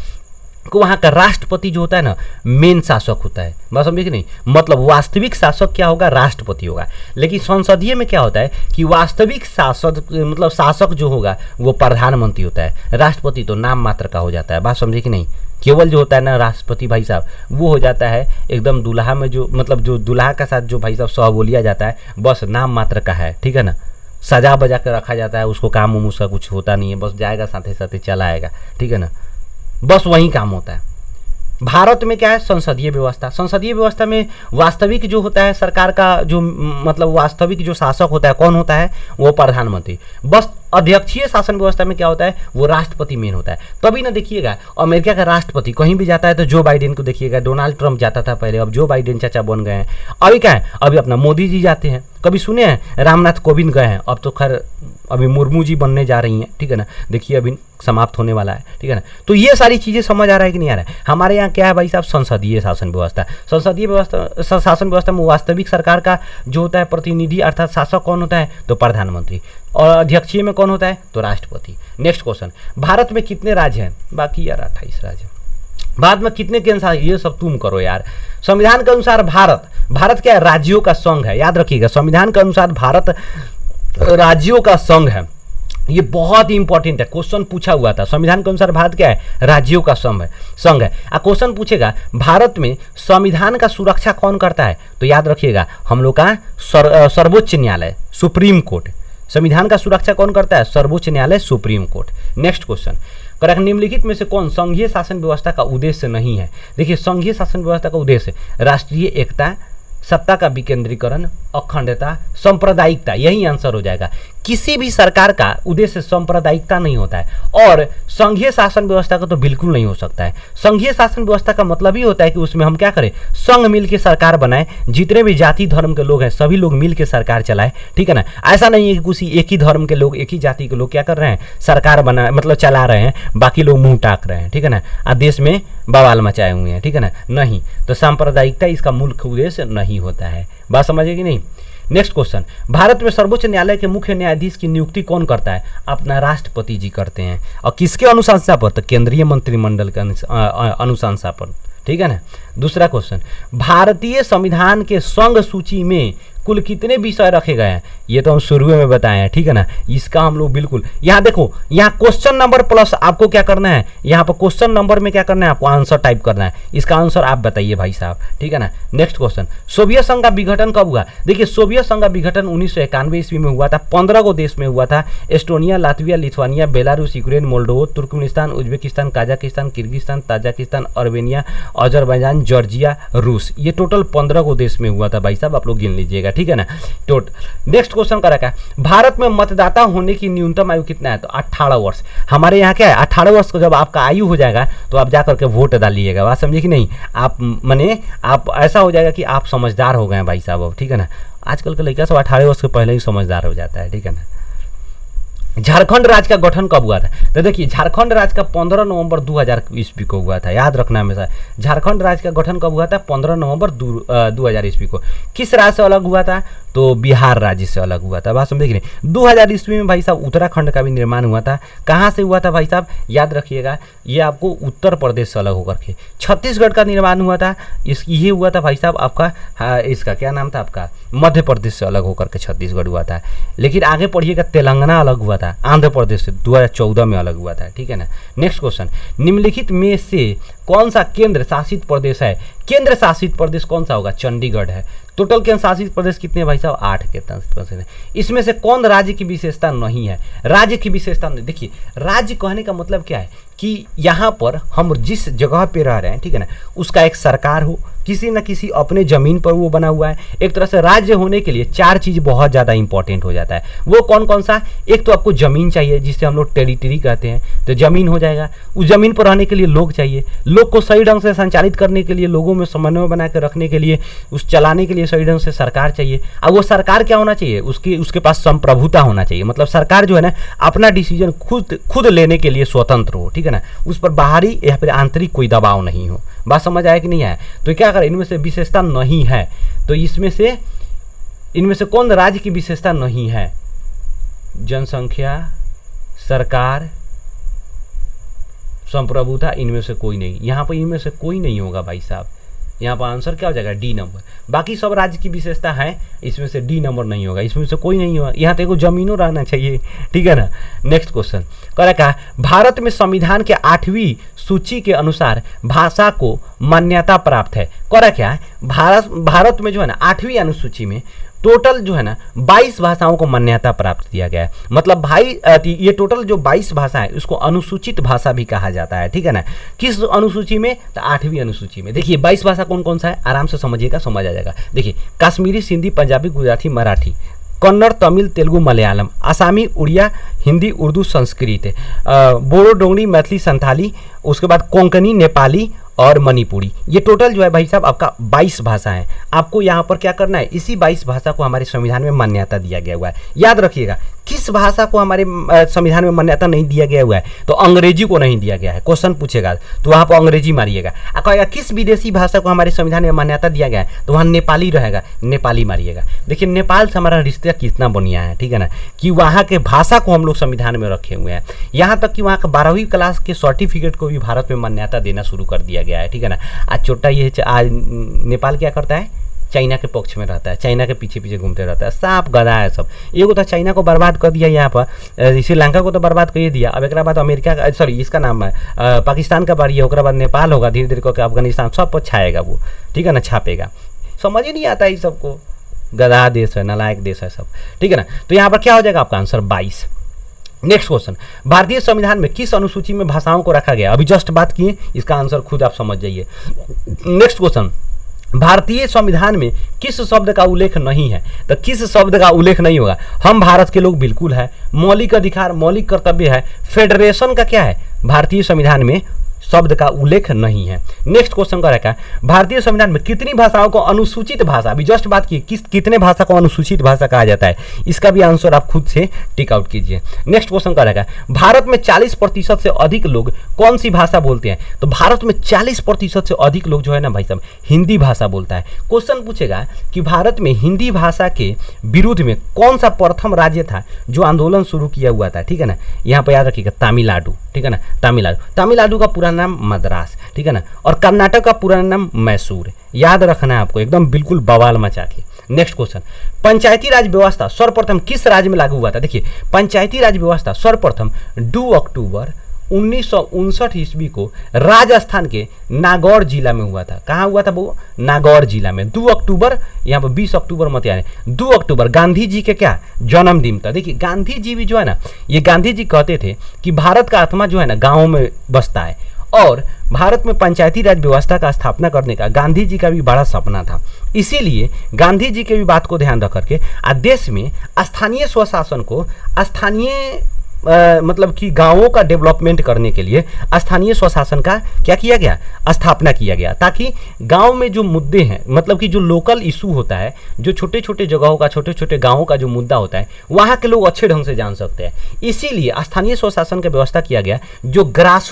कि वहाँ का राष्ट्रपति जो होता है ना मेन शासक होता है, बस समझे कि नहीं, मतलब वास्तविक शासक क्या होगा, राष्ट्रपति होगा। लेकिन संसदीय में क्या होता है कि वास्तविक शासक मतलब शासक जो होगा वो प्रधानमंत्री होता है, राष्ट्रपति तो नाम मात्र का हो जाता है, बात समझे कि नहीं, केवल जो होता है ना राष्ट्रपति भाई साहब वो हो जाता है एकदम दूल्हा में जो मतलब जो दूल्हा का साथ जो भाई साहब सहबोलिया जाता है, बस नाम मात्र का है, ठीक है ना, सजा बजा कर रखा जाता है, उसको काम उम उसका कुछ होता नहीं है, बस जाएगा साथे साथे चला आएगा, ठीक है ना, बस वही काम होता है। भारत में क्या है, संसदीय व्यवस्था, संसदीय व्यवस्था में वास्तविक जो होता है सरकार का जो मतलब वास्तविक जो शासक होता है कौन होता है, वो प्रधानमंत्री। बस अध्यक्षीय शासन व्यवस्था में क्या होता है, वो राष्ट्रपति मेन होता है। तभी ना देखिएगा अमेरिका का राष्ट्रपति कहीं भी जाता है तो जो बाइडेन को देखिएगा, डोनाल्ड ट्रंप जाता था पहले, अब जो बाइडेन चाचा बन गए हैं। अभी क्या है, अभी अपना मोदी जी जाते हैं, कभी सुने हैं रामनाथ कोविंद गए हैं, अब तो खैर अभी मुर्मू जी बनने जा रही हैं, ठीक है ना, देखिए अभी समाप्त होने वाला है, ठीक है ना। तो ये सारी चीज़ें समझ आ रहा है कि नहीं आ रहा है। हमारे यहाँ क्या है भाई साहब, संसदीय शासन व्यवस्था, संसदीय व्यवस्था शासन व्यवस्था में वास्तविक सरकार का जो होता है प्रतिनिधि अर्थात शासक कौन होता है, तो प्रधानमंत्री, और अध्यक्षीय में कौन होता है, तो राष्ट्रपति। नेक्स्ट क्वेश्चन, भारत में कितने राज्य हैं, बाकी यार 28 राज्य। भारत में कितने केंद्र शासित, ये सब तुम करो यार। संविधान के अनुसार भारत क्या है, राज्यों का संघ है, याद रखिएगा संविधान के अनुसार भारत राज्यों का संघ है, ये बहुत ही इंपॉर्टेंट है, क्वेश्चन पूछा हुआ था। संविधान के अनुसार भारत क्या है, राज्यों का संघ है। क्वेश्चन पूछेगा भारत में संविधान का सुरक्षा कौन करता है, तो याद रखिएगा हम लोग का सर्वोच्च न्यायालय सुप्रीम कोर्ट, संविधान का सुरक्षा कौन करता है, सर्वोच्च न्यायालय सुप्रीम कोर्ट। नेक्स्ट क्वेश्चन, निम्नलिखित में से कौन संघीय शासन व्यवस्था का उद्देश्य नहीं है। देखिए संघीय शासन व्यवस्था का उद्देश्य राष्ट्रीय एकता, सत्ता का विकेंद्रीकरण, अखंडता, सांप्रदायिकता, यही आंसर हो जाएगा। किसी भी सरकार का उद्देश्य सांप्रदायिकता नहीं होता है और संघीय शासन व्यवस्था का तो बिल्कुल नहीं हो सकता है। संघीय शासन व्यवस्था का मतलब ही होता है कि उसमें हम क्या करें, संघ मिल के सरकार बनाए, जितने भी जाति धर्म के लोग हैं सभी लोग मिल के सरकार चलाए, ठीक है ना। ऐसा नहीं है कि किसी एक ही धर्म के लोग, एक ही जाति के लोग क्या कर रहे हैं, सरकार बना मतलब चला रहे हैं, बाकी लोग मुंह टाक रहे हैं, ठीक है ना, और देश में बवाल मचाए हुए हैं, ठीक है ना, नहीं। तो सांप्रदायिकता इसका मुख्य उद्देश्य नहीं होता है, बात समझिए कि नहीं। नेक्स्ट क्वेश्चन, भारत में सर्वोच्च न्यायालय के मुख्य न्यायाधीश की नियुक्ति कौन करता है, अपना राष्ट्रपति जी करते हैं, और किसके अनुशंसा पर, तो केंद्रीय मंत्रिमंडल के अनुशंसा पर, ठीक है ना। दूसरा क्वेश्चन, भारतीय संविधान के संघ सूची में कुल कितने विषय रखे गए हैं, ये तो हम शुरू में बताए हैं, ठीक है ना। इसका हम लोग बिल्कुल यहाँ देखो, यहाँ क्वेश्चन नंबर प्लस आपको क्या करना है, यहाँ पर क्वेश्चन नंबर में क्या करना है, आपको आंसर टाइप करना है, इसका आंसर आप बताइए भाई साहब, ठीक है ना। नेक्स्ट क्वेश्चन, सोवियत संघ का विघटन कब हुआ। देखिए सोवियत संघ का विघटन 1991 ईस्वी में हुआ था, 15 को देश में हुआ था, Estonia, Latvia, Lithuania, Belarus, Ukraine, Moldova, Turkmenistan, Uzbekistan, Kazakhstan, Kyrgyzstan, Tajikistan, Armenia, Azerbaijan, Georgia, रूस, ये टोटल 15 को देश में हुआ था भाई साहब, आप लोग गिन लीजिएगा, ठीक है ना। नेक्स्ट क्वेश्चन करा क्या, भारत में मतदाता होने की न्यूनतम आयु कितना है, तो 18 वर्ष। हमारे यहाँ क्या है, 18 वर्ष को जब आपका आयु हो जाएगा तो आप जाकर के वोट डालिएगा, बात समझिए कि नहीं। आप माने आप ऐसा हो जाएगा कि आप समझदार हो गए भाई साहब अब, ठीक है ना। आजकल के लड़का सब 18 वर्ष के पहले ही समझदार हो जाता है, ठीक है ना। झारखंड राज्य का गठन कब हुआ था, तो देखिए झारखंड राज्य का 15 नवंबर 2000 ईस्वी को हुआ था, याद रखना हमेशा। झारखंड राज्य का गठन कब हुआ था, 15 नवंबर 2000 ईस्वी को। किस राज्य से अलग हुआ था, तो बिहार राज्य से अलग हुआ था, बात समझे कि नहीं। 2000 ईस्वी में भाई साहब उत्तराखंड का भी निर्माण हुआ था। कहाँ से हुआ था भाई साहब, याद रखिएगा, ये आपको उत्तर प्रदेश से अलग होकर के। छत्तीसगढ़ का निर्माण हुआ था, ये हुआ था भाई साहब आपका इसका क्या नाम था आपका, मध्य प्रदेश से अलग होकर के छत्तीसगढ़ हुआ था। लेकिन आगे पढ़िएगा, तेलंगाना अलग हुआ था, आंध्र प्रदेश से 2014 में अलग हुआ था, ठीक है ना। नेक्स्ट क्वेश्चन, निम्नलिखित में से कौन सा केंद्र शासित प्रदेश है। केंद्र शासित प्रदेश कौन सा होगा, चंडीगढ़ है। टोटल केंद्र शासित प्रदेश कितने हैं भाई साहब? 8 केंद्र शासित प्रदेश हैं। इसमें से कौन राज्य की विशेषता नहीं है? राज्य की विशेषता नहीं, देखिए राज्य कहने का मतलब क्या है कि यहाँ पर हम जिस जगह पे रह रहे हैं, ठीक है ना, उसका एक सरकार हो, किसी न किसी अपने जमीन पर वो बना हुआ है। एक तरह से राज्य होने के लिए 4 चीज बहुत ज्यादा इंपॉर्टेंट हो जाता है। वो कौन कौन सा? एक तो आपको जमीन चाहिए, जिसे हम लोग टेरिटरी कहते हैं, तो जमीन हो जाएगा। उस जमीन पर रहने के लिए लोग चाहिए, लोग को सही ढंग से संचालित करने के लिए, लोगों में समन्वय बना के रखने के लिए, उस चलाने के लिए सही ढंग से सरकार चाहिए। अब वो सरकार क्या होना चाहिए? उसके पास संप्रभुता होना चाहिए, मतलब सरकार जो है ना अपना डिसीजन खुद लेने के लिए स्वतंत्र हो, ठीक है ना, उस पर बाहरी या फिर आंतरिक कोई दबाव नहीं हो। बात समझ आया कि नहीं आया? तो क्या करें, इनमें से विशेषता नहीं है, तो इनमें से कौन राज्य की विशेषता नहीं है? जनसंख्या, सरकार, संप्रभुता, इनमें से कोई नहीं। यहाँ पर इनमें से कोई नहीं होगा भाई साहब। यहाँ पर आंसर क्या हो जाएगा? D number. बाकी सब राज्य की विशेषता है, इसमें से डी नंबर नहीं होगा, इसमें से कोई नहीं होगा। यहाँ तक जमीनों रहना चाहिए, ठीक है ना। नेक्स्ट क्वेश्चन कहा भारत में संविधान के 8वीं सूची के अनुसार भाषा को मान्यता प्राप्त है। क्या भारत में जो है ना 8वीं अनुसूची में टोटल जो है ना 22 भाषाओं को मान्यता प्राप्त किया गया है। मतलब भाई ये टोटल जो 22 भाषा है उसको अनुसूचित भाषा भी कहा जाता है, ठीक है ना। किस अनुसूची में? तो 8वीं अनुसूची में। देखिए 22 भाषा कौन कौन सा है, आराम से समझिएगा, समझ आ जाएगा। देखिए कश्मीरी, सिंधी, पंजाबी, गुजराती, मराठी, कन्नड़, तमिल, तेलुगु, मलयालम, आसामी, उड़िया, हिंदी, उर्दू, संस्कृत, बोडो, डोगरी, मैथिली, संथाली, उसके बाद कोंकणी, नेपाली और मणिपुरी। ये टोटल जो है भाई साहब आपका 22 भाषा है। आपको यहाँ पर क्या करना है, इसी 22 भाषा को हमारे संविधान में मान्यता दिया गया हुआ है। याद रखिएगा किस भाषा को हमारे संविधान में मान्यता नहीं दिया गया हुआ है, तो अंग्रेजी को नहीं दिया गया है। क्वेश्चन पूछेगा तो वहाँ पर अंग्रेजी मारिएगा। कहेगा किस विदेशी भाषा को हमारे संविधान में मान्यता दिया गया है, तो वहाँ नेपाली रहेगा, नेपाली मारिएगा। देखिए नेपाल से हमारा रिश्ता कितना बढ़िया है, ठीक है ना, कि वहाँ के भाषा को हम लोग संविधान में रखे हुए हैं। यहाँ तक कि वहाँ का 12वीं क्लास के सर्टिफिकेट को भी भारत में मान्यता देना शुरू कर दिया गया है, ठीक है ना। आज छोटा ये आज नेपाल क्या करता है, चाइना के पक्ष में रहता है, चाइना के पीछे पीछे घूमते रहता है, सांप गधा है सब। एगो तो चाइना को बर्बाद कर दिया, यहाँ पर श्रीलंका को तो बर्बाद कर दिया। अब एक बाद अमेरिका का, सॉरी इसका नाम है पाकिस्तान का बारी है, उसके बाद नेपाल होगा, धीरे धीरे करके अफगानिस्तान, सब पर छाएगा वो, ठीक है ना, छापेगा। समझ ही नहीं आता है सबको, गधा देश है, नालायक देश है सब, ठीक है ना। तो यहाँ पर क्या हो जाएगा आपका आंसर 22। नेक्स्ट क्वेश्चन, भारतीय संविधान में किस अनुसूची में भाषाओं को रखा गया? अभी जस्ट बात किए, इसका आंसर खुद आप समझ जाइए। नेक्स्ट क्वेश्चन, भारतीय संविधान में किस शब्द का उल्लेख नहीं है? तो किस शब्द का उल्लेख नहीं होगा? हम भारत के लोग बिल्कुल है, मौलिक अधिकार, मौलिक कर्तव्य है, फेडरेशन का क्या है, भारतीय संविधान में शब्द का उल्लेख नहीं है। नेक्स्ट क्वेश्चन का रखा है भारतीय संविधान में कितनी भाषाओं को अनुसूचित भाषा, अभी जस्ट बात की कितने भाषा को अनुसूचित भाषा कहा जाता है, इसका भी आंसर आप खुद से टिक आउट कीजिए। नेक्स्ट क्वेश्चन का रखा है भारत में 40% से अधिक लोग कौन सी भाषा बोलते हैं? तो भारत में 40% से अधिक लोग जो है ना भाई साहब हिंदी भाषा बोलता है। क्वेश्चन पूछेगा कि भारत में हिंदी भाषा के विरुद्ध में कौन सा प्रथम राज्य था जो आंदोलन शुरू किया हुआ था, ठीक है ना। यहाँ पर याद रखिएगा तमिलनाडु, ठीक है ना, तमिलनाडु का पूरा नाम मद्रास, ठीक है ना, और कर्नाटक का पूरा नाम मैसूर। याद रखना है आपको, एकदम बिल्कुल बवाल मचा के। नेक्स्ट क्वेश्चन, पंचायती राज व्यवस्था सर्वप्रथम किस राज्य में लागू हुआ था? देखिए पंचायती राज व्यवस्था सर्वप्रथम 2 अक्टूबर 1959 ईस्वी को राजस्थान के नागौर जिला में हुआ था। कहाँ हुआ था वो? नागौर जिला में। 2 अक्टूबर, यहाँ पर 20 अक्टूबर मत याद, 2 अक्टूबर गांधी जी के क्या जन्मदिन था। देखिए गांधी जी भी जो है ना, ये गांधी जी कहते थे कि भारत का आत्मा जो है ना गाँव में बसता है, और भारत में पंचायती राज व्यवस्था का स्थापना करने का गांधी जी का भी बड़ा सपना था। इसीलिए गांधी जी के भी बात को ध्यान रख करके देश में स्थानीय स्वशासन को, स्थानीय मतलब कि गांवों का डेवलपमेंट करने के लिए स्थानीय स्वशासन का क्या किया गया, स्थापना किया गया, ताकि गांव में जो मुद्दे हैं, मतलब कि जो लोकल इशू होता है, जो छोटे छोटे जगहों का, छोटे छोटे गांवों का जो मुद्दा होता है, वहां के लोग अच्छे ढंग से जान सकते हैं। इसीलिए स्थानीय स्वशासन का व्यवस्था किया गया, जो grass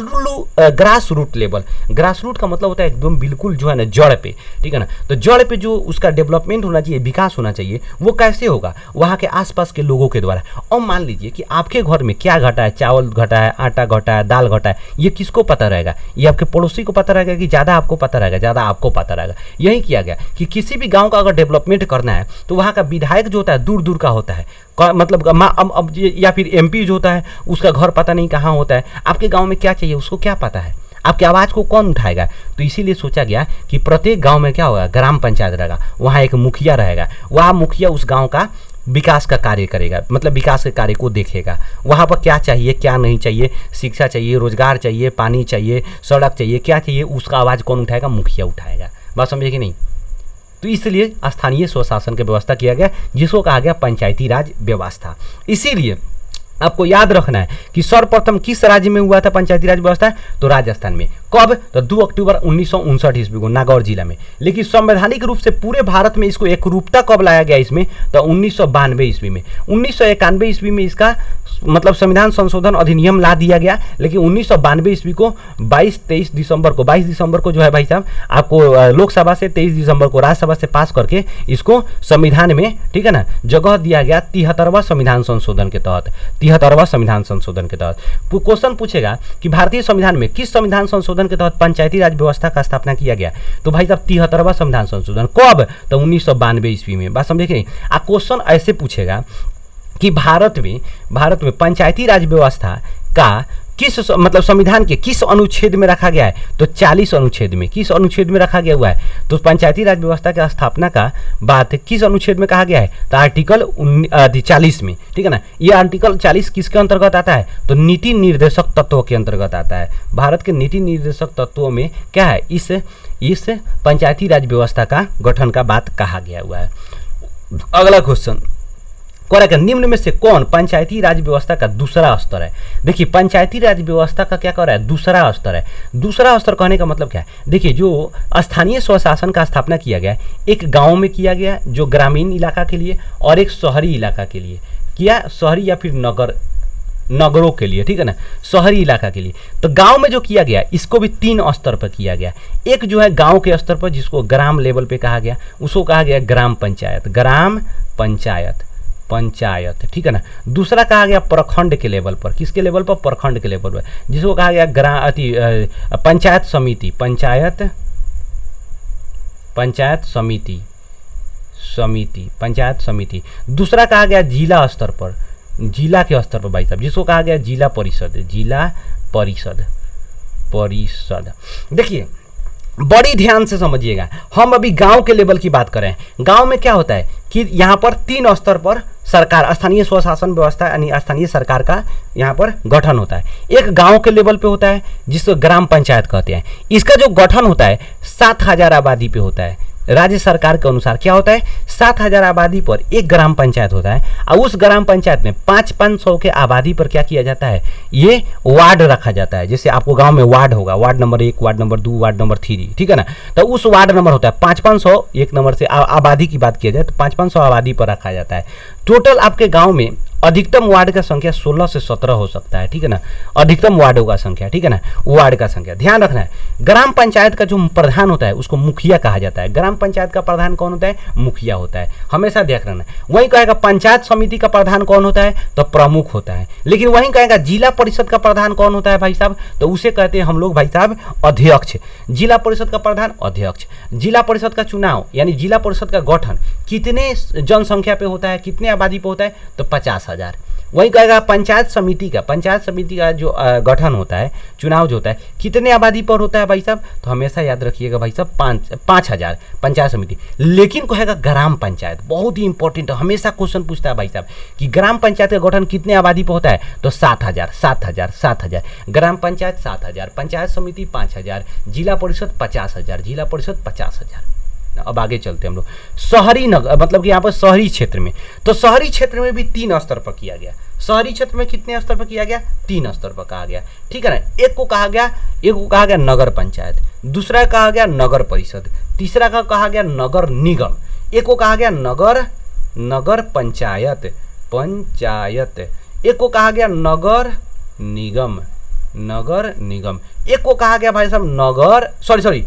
root level, grass root का मतलब होता है एकदम बिल्कुल जो है ना जड़ पे, ठीक है ना। तो जड़ पे जो उसका डेवलपमेंट होना चाहिए, विकास होना चाहिए, वो कैसे होगा? वहाँ के आसपास के लोगों के द्वारा। और मान लीजिए कि आपके घर में क्या घटा है, चावल घटा है, आटा घटा है, दाल घटा है, ये किसको पता रहेगा? ये आपके पड़ोसी को पता रहेगा कि ज़्यादा आपको पता रहेगा? ज़्यादा आपको पता रहेगा। यही किया गया कि किसी भी गांव का अगर डेवलपमेंट करना है तो वहाँ का विधायक जो होता है दूर दूर का होता है, मतलब अब या फिर MP जो होता है उसका घर पता नहीं कहाँ होता है, आपके गाँव में क्या चाहिए उसको क्या पता है? आपकी आवाज़ को कौन उठाएगा? तो इसीलिए सोचा गया कि प्रत्येक गांव में क्या होगा, ग्राम पंचायत रहेगा, वहाँ एक मुखिया रहेगा, वहाँ मुखिया उस गांव का विकास का कार्य करेगा, मतलब विकास के कार्य को देखेगा। वहाँ पर क्या चाहिए क्या नहीं चाहिए, शिक्षा चाहिए, रोजगार चाहिए, पानी चाहिए, सड़क चाहिए, क्या चाहिए, उसका आवाज़ कौन उठाएगा? मुखिया उठाएगा। बात समझे कि नहीं? तो इसलिए स्थानीय स्वशासन की व्यवस्था किया गया, जिसको कहा गया पंचायती राज व्यवस्था। इसीलिए आपको याद रखना है कि सर्वप्रथम किस राज्य में हुआ था पंचायती राज व्यवस्था? तो राजस्थान में। कब? तो 2 अक्टूबर 1959 ईस्वी को नागौर जिला में। लेकिन संवैधानिक रूप से पूरे भारत में इसको एकरूपता कब लाया गया इसमें? तो 1992 ईस्वी में। 1991 ईस्वी में इसका मतलब संविधान संशोधन अधिनियम ला दिया गया, लेकिन 1992 ईस्वी को 22 दिसंबर को जो है भाई साहब आपको लोकसभा से, 23 दिसंबर को राज्यसभा से पास करके इसको संविधान में, ठीक है ना, जगह दिया गया 73वां संविधान संशोधन के तहत। 73वां संविधान संशोधन के तहत क्वेश्चन पूछेगा कि भारतीय संविधान में किस संविधान संशोधन के तहत पंचायती राज व्यवस्था का स्थापना किया गया? तो भाई साहब 73वां संविधान संशोधन। कब? तो 1992 ईस्वी में। बात समझे कि नहीं? क्वेश्चन ऐसे पूछेगा कि भारत में पंचायती राज व्यवस्था का किस मतलब संविधान के किस अनुच्छेद में रखा गया है? तो 40 अनुच्छेद में। किस अनुच्छेद में रखा गया हुआ है? तो पंचायती राज व्यवस्था की स्थापना का बात किस अनुच्छेद में कहा गया है? तो आर्टिकल 40 में, ठीक है ना। ये आर्टिकल 40 किसके अंतर्गत आता है? तो नीति निर्देशक तत्वों के अंतर्गत आता है। भारत के नीति निर्देशक तत्वों में क्या है? इस पंचायती राज व्यवस्था का गठन का बात कहा गया हुआ है। अगला क्वेश्चन करेक्ट, निम्न में से कौन पंचायती राज व्यवस्था का दूसरा स्तर है? देखिए पंचायती राज व्यवस्था का क्या कर रहा है? दूसरा स्तर है। दूसरा स्तर कहने का मतलब क्या है? देखिए जो स्थानीय स्वशासन का स्थापना किया गया, एक गांव में किया गया जो ग्रामीण इलाका के लिए, और एक शहरी इलाका के लिए किया, शहरी या फिर नगरों के लिए, ठीक है ना, शहरी इलाका के लिए। तो गांव में जो किया गया इसको भी 3 स्तर पर किया गया। एक जो है गांव के स्तर पर, जिसको ग्राम लेवल पे कहा गया, उसको कहा गया ग्राम पंचायत, ठीक है ना। दूसरा कहा गया प्रखंड के लेवल पर। किसके लेवल पर? प्रखंड के लेवल पर, जिसको कहा गया पंचायत समिति। दूसरा कहा गया जिला स्तर पर, जिला के स्तर पर भाई साहब, जिसको कहा गया जिला परिषद। देखिए बड़ी ध्यान से समझिएगा, हम अभी गांव के लेवल की बात करें। गांव में क्या होता है कि यहाँ पर 3 स्तर पर सरकार, स्थानीय स्वशासन व्यवस्था यानी स्थानीय सरकार का यहाँ पर गठन होता है। एक गांव के लेवल पे होता है जिसको ग्राम पंचायत कहते हैं। इसका जो गठन होता है 7000 आबादी पे होता है। राज्य सरकार के अनुसार क्या होता है? 7000 आबादी पर एक ग्राम पंचायत होता है, और उस ग्राम पंचायत में 500 के आबादी पर क्या किया जाता है? ये वार्ड रखा जाता है। जैसे आपको गांव में वार्ड होगा, ward number 1, ward number 2, ward number 3, ठीक है ना। तो उस वार्ड नंबर होता है 500, एक नंबर से आबादी की बात किया जाए तो 500 आबादी पर रखा जाता है। टोटल आपके गाँव में अधिकतम वार्ड का संख्या 16 से 17 हो सकता है, ठीक है ना। अधिकतम वार्डों का संख्या, ठीक है ना, वार्ड का संख्या ध्यान रखना है। ग्राम पंचायत का जो प्रधान होता है उसको मुखिया कहा जाता है। ग्राम पंचायत का प्रधान कौन होता है? मुखिया होता है, हमेशा ध्यान रखना है। वहीं कहेगा पंचायत समिति का प्रधान कौन होता है? तो प्रमुख होता है। लेकिन वहीं कहेगा जिला परिषद का प्रधान कौन होता है भाई साहब? तो उसे कहते हैं हम लोग भाई साहब अध्यक्ष। जिला परिषद का प्रधान अध्यक्ष। जिला परिषद का चुनाव यानी जिला परिषद का गठन कितने जनसंख्या पे होता है, कितने आबादी पे होता है? तो 50,000। वही कहेगा पंचायत समिति का जो गठन होता है, चुनाव जो होता है, कितने आबादी पर होता है भाई साहब? तो हमेशा याद रखिएगा भाई साहब 5,000 पंचायत समिति। लेकिन कहेगा ग्राम पंचायत, बहुत ही इंपॉर्टेंट, हमेशा क्वेश्चन पूछता है भाई साहब कि ग्राम पंचायत का गठन कितने आबादी पर होता है? तो 7,000। ग्राम पंचायत 7,000, पंचायत समिति 5,000, जिला परिषद 50,000। अब आगे चलते हैं हम लोग शहरी नगर, मतलब कि यहाँ पर शहरी क्षेत्र में। तो शहरी क्षेत्र में भी 3 स्तर पर किया गया। शहरी क्षेत्र में कितने स्तर पर किया गया? 3 स्तर पर कहा गया, ठीक है ना। एक को कहा गया नगर पंचायत, दूसरा कहा गया नगर परिषद, तीसरा का कहा गया नगर निगम, एक को कहा गया नगर पंचायत, एक को कहा गया नगर निगम, एक को कहा गया भाई साहब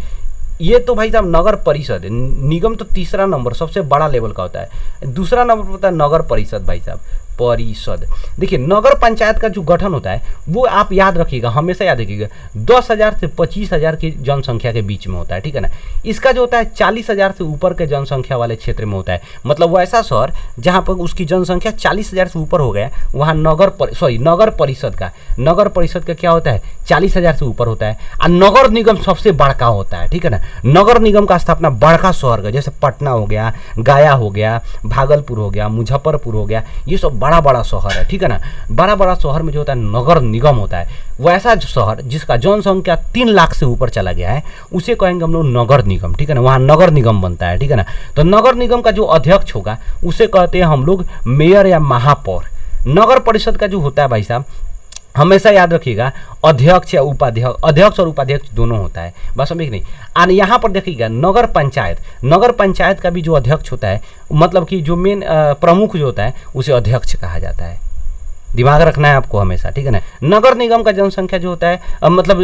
ये तो भाई साहब नगर परिषद। निगम तो तीसरा नंबर सबसे बड़ा लेवल का होता है। दूसरा नंबर होता है नगर परिषद भाई साहब, परिषद। देखिए नगर पंचायत का जो गठन होता है वो आप याद रखिएगा, हमेशा याद रखिएगा 10,000 से 25,000 की जनसंख्या के बीच में होता है, ठीक है ना। इसका जो होता है 40,000 से ऊपर के जनसंख्या वाले क्षेत्र में होता है, मतलब वो ऐसा शहर जहाँ पर उसकी जनसंख्या 40,000 से ऊपर हो गया, वहाँ नगर परिषद का क्या होता है 40,000 से ऊपर होता है। और नगर निगम सबसे बड़का होता है, ठीक है ना। नगर निगम का स्थापना बड़का शहर का, जैसे पटना हो गया, गया हो गया, भागलपुर हो गया, मुजफ्फरपुर हो गया, ये सब बड़ा बड़ा शहर है, ठीक है ना। बड़ा बड़ा शहर में जो होता है नगर निगम होता है। वैसा शहर जिसका जनसंख्या 3 लाख से ऊपर चला गया है उसे कहेंगे हम लोग नगर निगम, ठीक है ना। वहाँ नगर निगम बनता है, ठीक है ना। तो नगर निगम का जो अध्यक्ष होगा उसे कहते हैं हम लोग मेयर या महापौर। नगर परिषद का जो होता है भाई साहब, हमेशा याद रखिएगा अध्यक्ष या उपाध्यक्ष, अध्यक्ष और उपाध्यक्ष दोनों होता है, बस समझ नहीं। और यहाँ पर देखिएगा नगर पंचायत का भी जो अध्यक्ष होता है, मतलब कि जो मेन प्रमुख जो होता है उसे अध्यक्ष कहा जाता है। दिमाग रखना है आपको हमेशा, ठीक है ना। नगर निगम का जनसंख्या जो होता है मतलब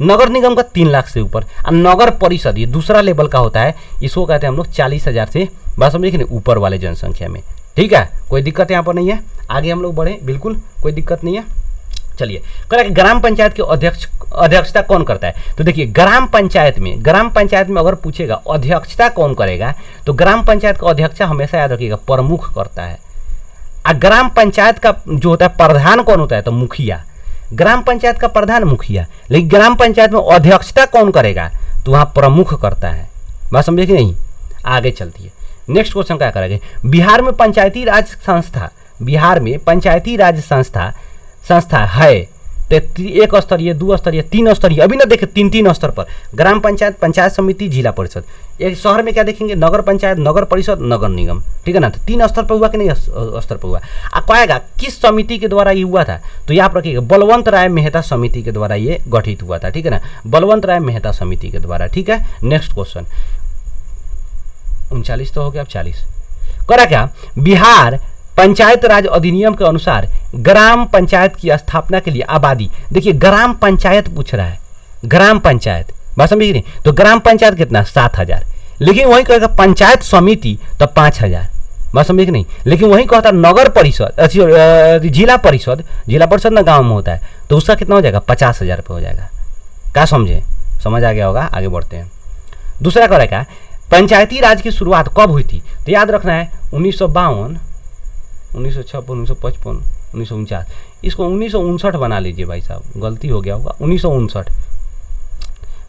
नगर निगम का 3 लाख से ऊपर, और नगर परिषद ये दूसरा लेवल का होता है, इसको कहते हैं हम लोग 40,000 से बस समझिए कि ऊपर वाले जनसंख्या में, ठीक है। कोई दिक्कत यहाँ पर नहीं है, आगे हम लोग बढ़े, बिल्कुल कोई दिक्कत नहीं है। चलिए ग्राम पंचायत की अध्यक्षता कौन करता है? तो देखिए ग्राम पंचायत में अगर पूछेगा अध्यक्षता कौन करेगा, तो ग्राम पंचायत का अध्यक्ष हमेशा याद रखिएगा प्रमुख करता है। और ग्राम पंचायत का जो होता है प्रधान कौन होता है? तो मुखिया। ग्राम पंचायत का प्रधान मुखिया, लेकिन ग्राम पंचायत में अध्यक्षता कौन करेगा? तो वहाँ प्रमुख करता है। बात समझे कि नहीं? आगे चलती है, नेक्स्ट क्वेश्चन क्या करेंगे। बिहार में पंचायती राज संस्था है तो 1 स्तरीय, 2 स्तरीय, 3 स्तरीय, अभी ना देखे 3 स्तर पर ग्राम पंचायत, पंचायत समिति, जिला परिषद। एक शहर में क्या देखेंगे? नगर पंचायत, नगर परिषद, नगर निगम, ठीक है ना। तो 3 स्तर पर हुआ कि नहीं स्तर पर हुआ। कहेगा किस समिति के द्वारा ये हुआ था? तो याद रखिएगा बलवंत राय मेहता समिति के द्वारा ये गठित हुआ था, ठीक है ना। बलवंत राय मेहता समिति के द्वारा, ठीक है। नेक्स्ट क्वेश्चन 39 तो हो गया, अब 40 करा क्या? बिहार पंचायत राज अधिनियम के अनुसार ग्राम पंचायत की स्थापना के लिए आबादी, देखिए ग्राम पंचायत पूछ रहा है, ग्राम पंचायत, बात समझिए नहीं। तो ग्राम पंचायत कितना? 7,000, लेकिन वही कहेगा पंचायत समिति तो 5,000, बात समझिए कि नहीं। लेकिन वही कहता नगर परिषद, जिला परिषद ना गाँव में होता है, तो उसका कितना हो जाएगा? 50,000 रुपये हो जाएगा। क्या समझे? समझ आ गया होगा, आगे बढ़ते हैं। दूसरा कह रहा है पंचायती राज की शुरुआत कब हुई थी? तो याद रखना है 1952, 1956, 1955, 1949, इसको 1959 बना लीजिए भाई साहब, गलती हो गया होगा, 1959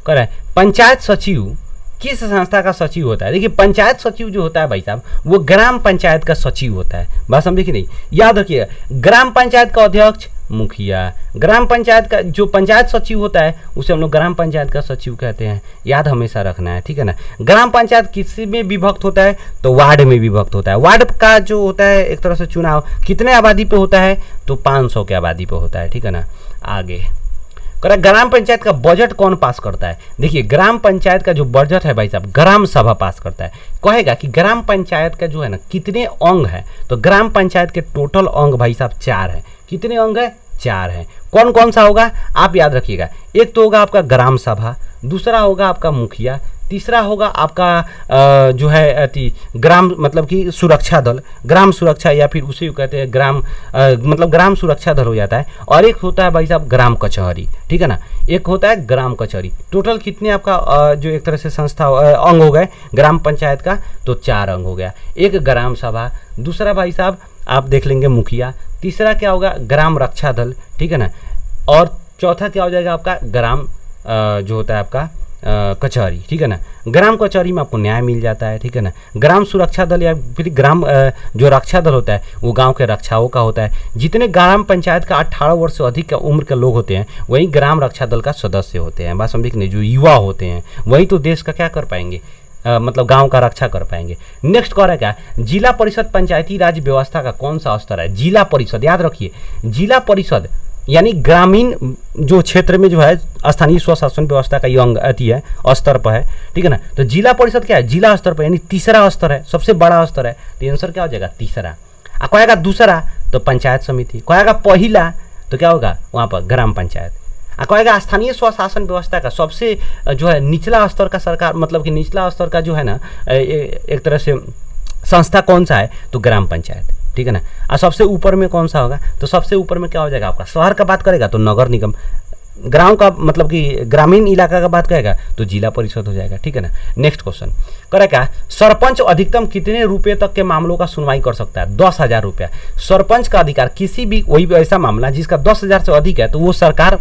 कर रहा है। पंचायत सचिव किस संस्था का सचिव होता है? देखिए पंचायत सचिव जो होता है भाई साहब वो ग्राम पंचायत का सचिव होता है, बात समझे कि नहीं। याद रखिएगा ग्राम पंचायत का अध्यक्ष मुखिया, ग्राम पंचायत का जो पंचायत सचिव होता है उसे हम लोग ग्राम पंचायत का सचिव कहते हैं, याद हमेशा रखना है, ठीक है ना। ग्राम पंचायत किस में विभक्त होता है? तो वार्ड में विभक्त होता है। वार्ड का जो होता है एक तरह से चुनाव कितने आबादी पे होता है? तो 500 के आबादी पे होता है, ठीक है ना। आगे ग्राम पंचायत का बजट कौन पास करता है? देखिए ग्राम पंचायत का जो बजट है भाई साहब ग्राम सभा पास करता है। कहेगा कि ग्राम पंचायत का जो है ना कितने अंग है? तो ग्राम पंचायत के टोटल अंग भाई साहब 4 है। कितने अंग है? 4 है। कौन कौन सा होगा आप याद रखिएगा। एक तो होगा आपका ग्राम सभा, दूसरा होगा आपका मुखिया, तीसरा होगा आपका जो है ग्राम मतलब कि सुरक्षा दल, ग्राम सुरक्षा, या फिर उसे कहते हैं ग्राम मतलब ग्राम सुरक्षा दल हो जाता है। और एक होता है भाई साहब ग्राम कचहरी, ठीक है ना। एक होता है ग्राम कचहरी। टोटल कितने आपका जो एक तरह से संस्था अंग हो गए ग्राम पंचायत का? तो 4 अंग हो गया। एक ग्राम सभा, दूसरा भाई साहब आप देख लेंगे मुखिया, तीसरा क्या होगा? ग्राम रक्षा दल, ठीक है ना। और चौथा क्या हो जाएगा आपका? ग्राम जो होता है आपका कचहरी, ठीक है ना। ग्राम कचहरी में आपको न्याय मिल जाता है, ठीक है ना। ग्राम सुरक्षा दल या फिर ग्राम जो रक्षा दल होता है वो गांव के रक्षाओं का होता है। जितने ग्राम पंचायत का 18 वर्ष से अधिक का उम्र के लोग होते हैं वही ग्राम रक्षा दल का सदस्य होते हैं। बात समझे कि नहीं? जो युवा होते हैं वही तो देश का क्या कर पाएंगे, मतलब गांव का रक्षा कर पाएंगे। नेक्स्ट कह रहा है क्या? जिला परिषद पंचायती राज व्यवस्था का कौन सा स्तर है? जिला परिषद, याद रखिए जिला परिषद यानी ग्रामीण जो क्षेत्र में जो है स्थानीय स्वशासन व्यवस्था का ये अंग है स्तर पर है, ठीक है ना। तो जिला परिषद क्या है? जिला स्तर पर, यानी तीसरा स्तर है, सबसे बड़ा स्तर है। तो आंसर क्या हो जाएगा? तीसरा। कहेगा दूसरा तो पंचायत समिति, कहेगा पहला तो क्या होगा वहाँ पर? ग्राम पंचायत। कहेगा स्थानीय स्वशासन व्यवस्था का सबसे जो है निचला स्तर का सरकार, मतलब कि निचला स्तर का जो है ना एक तरह से संस्था कौन सा है? तो ग्राम पंचायत। ठीक है ना। और सबसे ऊपर में कौन सा होगा, तो सबसे ऊपर में क्या हो जाएगा आपका, शहर का बात करेगा तो नगर निगम, ग्राम का मतलब कि ग्रामीण इलाका का बात करेगा तो जिला परिषद हो जाएगा, ठीक है ना। नेक्स्ट क्वेश्चन करें क्या, सरपंच अधिकतम कितने रुपए तक के मामलों का सुनवाई कर सकता है, 10,000 रुपया। सरपंच का अधिकार किसी भी वही ऐसा मामला जिसका 10,000 से अधिक है तो वो सरकार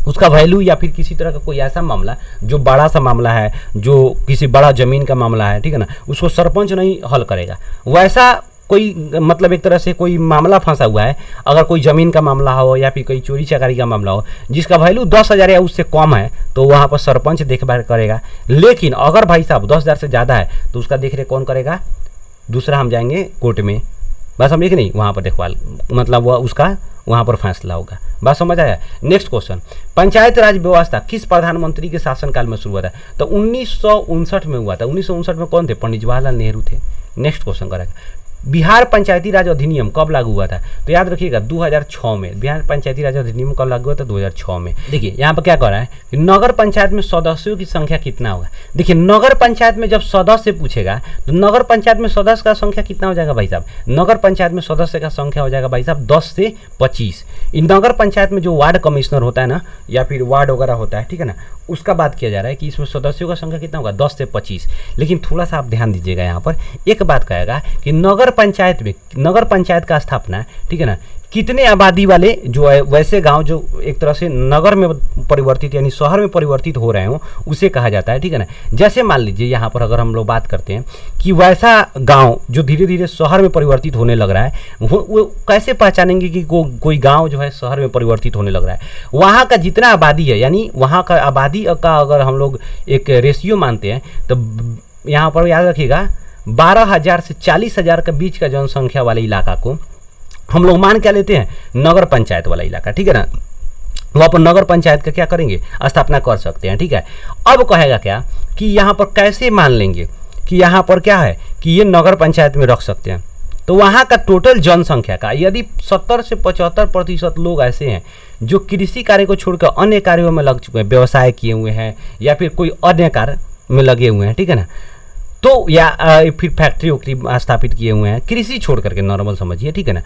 उसका वैल्यू या फिर किसी तरह का कोई ऐसा मामला जो बड़ा सा मामला है, जो किसी बड़ा जमीन का मामला है, ठीक है ना, उसको सरपंच नहीं हल करेगा। वैसा कोई मतलब एक तरह से कोई मामला फंसा हुआ है, अगर कोई ज़मीन का मामला हो या फिर कोई चोरी चकारी का मामला हो जिसका वैल्यू 10,000 या उससे कम है तो वहाँ पर सरपंच देखभाल करेगा। लेकिन अगर भाई साहब 10,000 से ज़्यादा है तो उसका देख रेख कौन करेगा, दूसरा हम जाएंगे कोर्ट में, बस समझे कि नहीं, वहाँ पर देखभाल मतलब वह उसका वहाँ पर फैसला होगा। बात समझ आया। नेक्स्ट क्वेश्चन, पंचायत राज व्यवस्था किस प्रधानमंत्री के शासनकाल में शुरू हुआ था, तो 1959 में हुआ था। 1959 में कौन थे, पंडित जवाहरलाल नेहरू थे। नेक्स्ट क्वेश्चन करेगा, बिहार पंचायती राज अधिनियम कब लागू हुआ था, तो याद रखिएगा 2006 में। बिहार पंचायती राज अधिनियम कब लागू हुआ था, 2006 में। देखिए यहाँ पर क्या कर रहा है कि नगर पंचायत में सदस्यों की संख्या कितना होगा। देखिए नगर पंचायत में जब सदस्य पूछेगा तो नगर पंचायत में सदस्य का संख्या कितना हो जाएगा भाई साहब, नगर पंचायत में सदस्य का संख्या हो जाएगा भाई साहब 10 से 25। इन नगर पंचायत में जो वार्ड कमिश्नर होता है ना या फिर वार्ड वगैरह होता है, ठीक है ना, उसका बात किया जा रहा है कि इसमें सदस्यों का संख्या कितना होगा, 10 से 25। लेकिन थोड़ा सा आप ध्यान दीजिएगा, यहाँ पर एक बात कहेगा कि नगर पंचायत में, नगर पंचायत का स्थापना, ठीक है ना, कितने आबादी वाले जो है वैसे गांव जो एक तरह से नगर में परिवर्तित यानी शहर में परिवर्तित हो रहे हो उसे कहा जाता है, ठीक है ना। जैसे मान लीजिए यहाँ पर अगर हम लोग बात करते हैं कि वैसा गांव जो धीरे धीरे शहर में परिवर्तित होने लग रहा है, वो कैसे पहचानेंगे कि कोई गांव जो है शहर में परिवर्तित होने लग रहा है, वहाँ का जितना आबादी है यानी वहाँ का आबादी का अगर हम लोग एक रेशियो मानते हैं तो यहाँ पर याद रखिएगा 12,000 से 40,000 के बीच का जनसंख्या वाले इलाका को हम लोग मान क्या लेते हैं, नगर पंचायत वाला इलाका, ठीक है ना। वहाँ पर नगर पंचायत का क्या करेंगे, स्थापना कर सकते हैं, ठीक है। अब कहेगा क्या कि यहाँ पर कैसे मान लेंगे कि यहाँ पर क्या है कि ये नगर पंचायत में रख सकते हैं, तो वहाँ का टोटल जनसंख्या का यदि 70 से 75% लोग ऐसे हैं जो कृषि कार्य को छोड़कर अन्य कार्यों में लग चुके हैं, व्यवसाय किए हुए हैं या फिर कोई अन्य कार्य में लगे हुए हैं, ठीक है ना, तो या फिर फैक्ट्री वक्ट्री स्थापित किए हुए हैं, कृषि छोड़ करके नॉर्मल समझिए, ठीक है ना,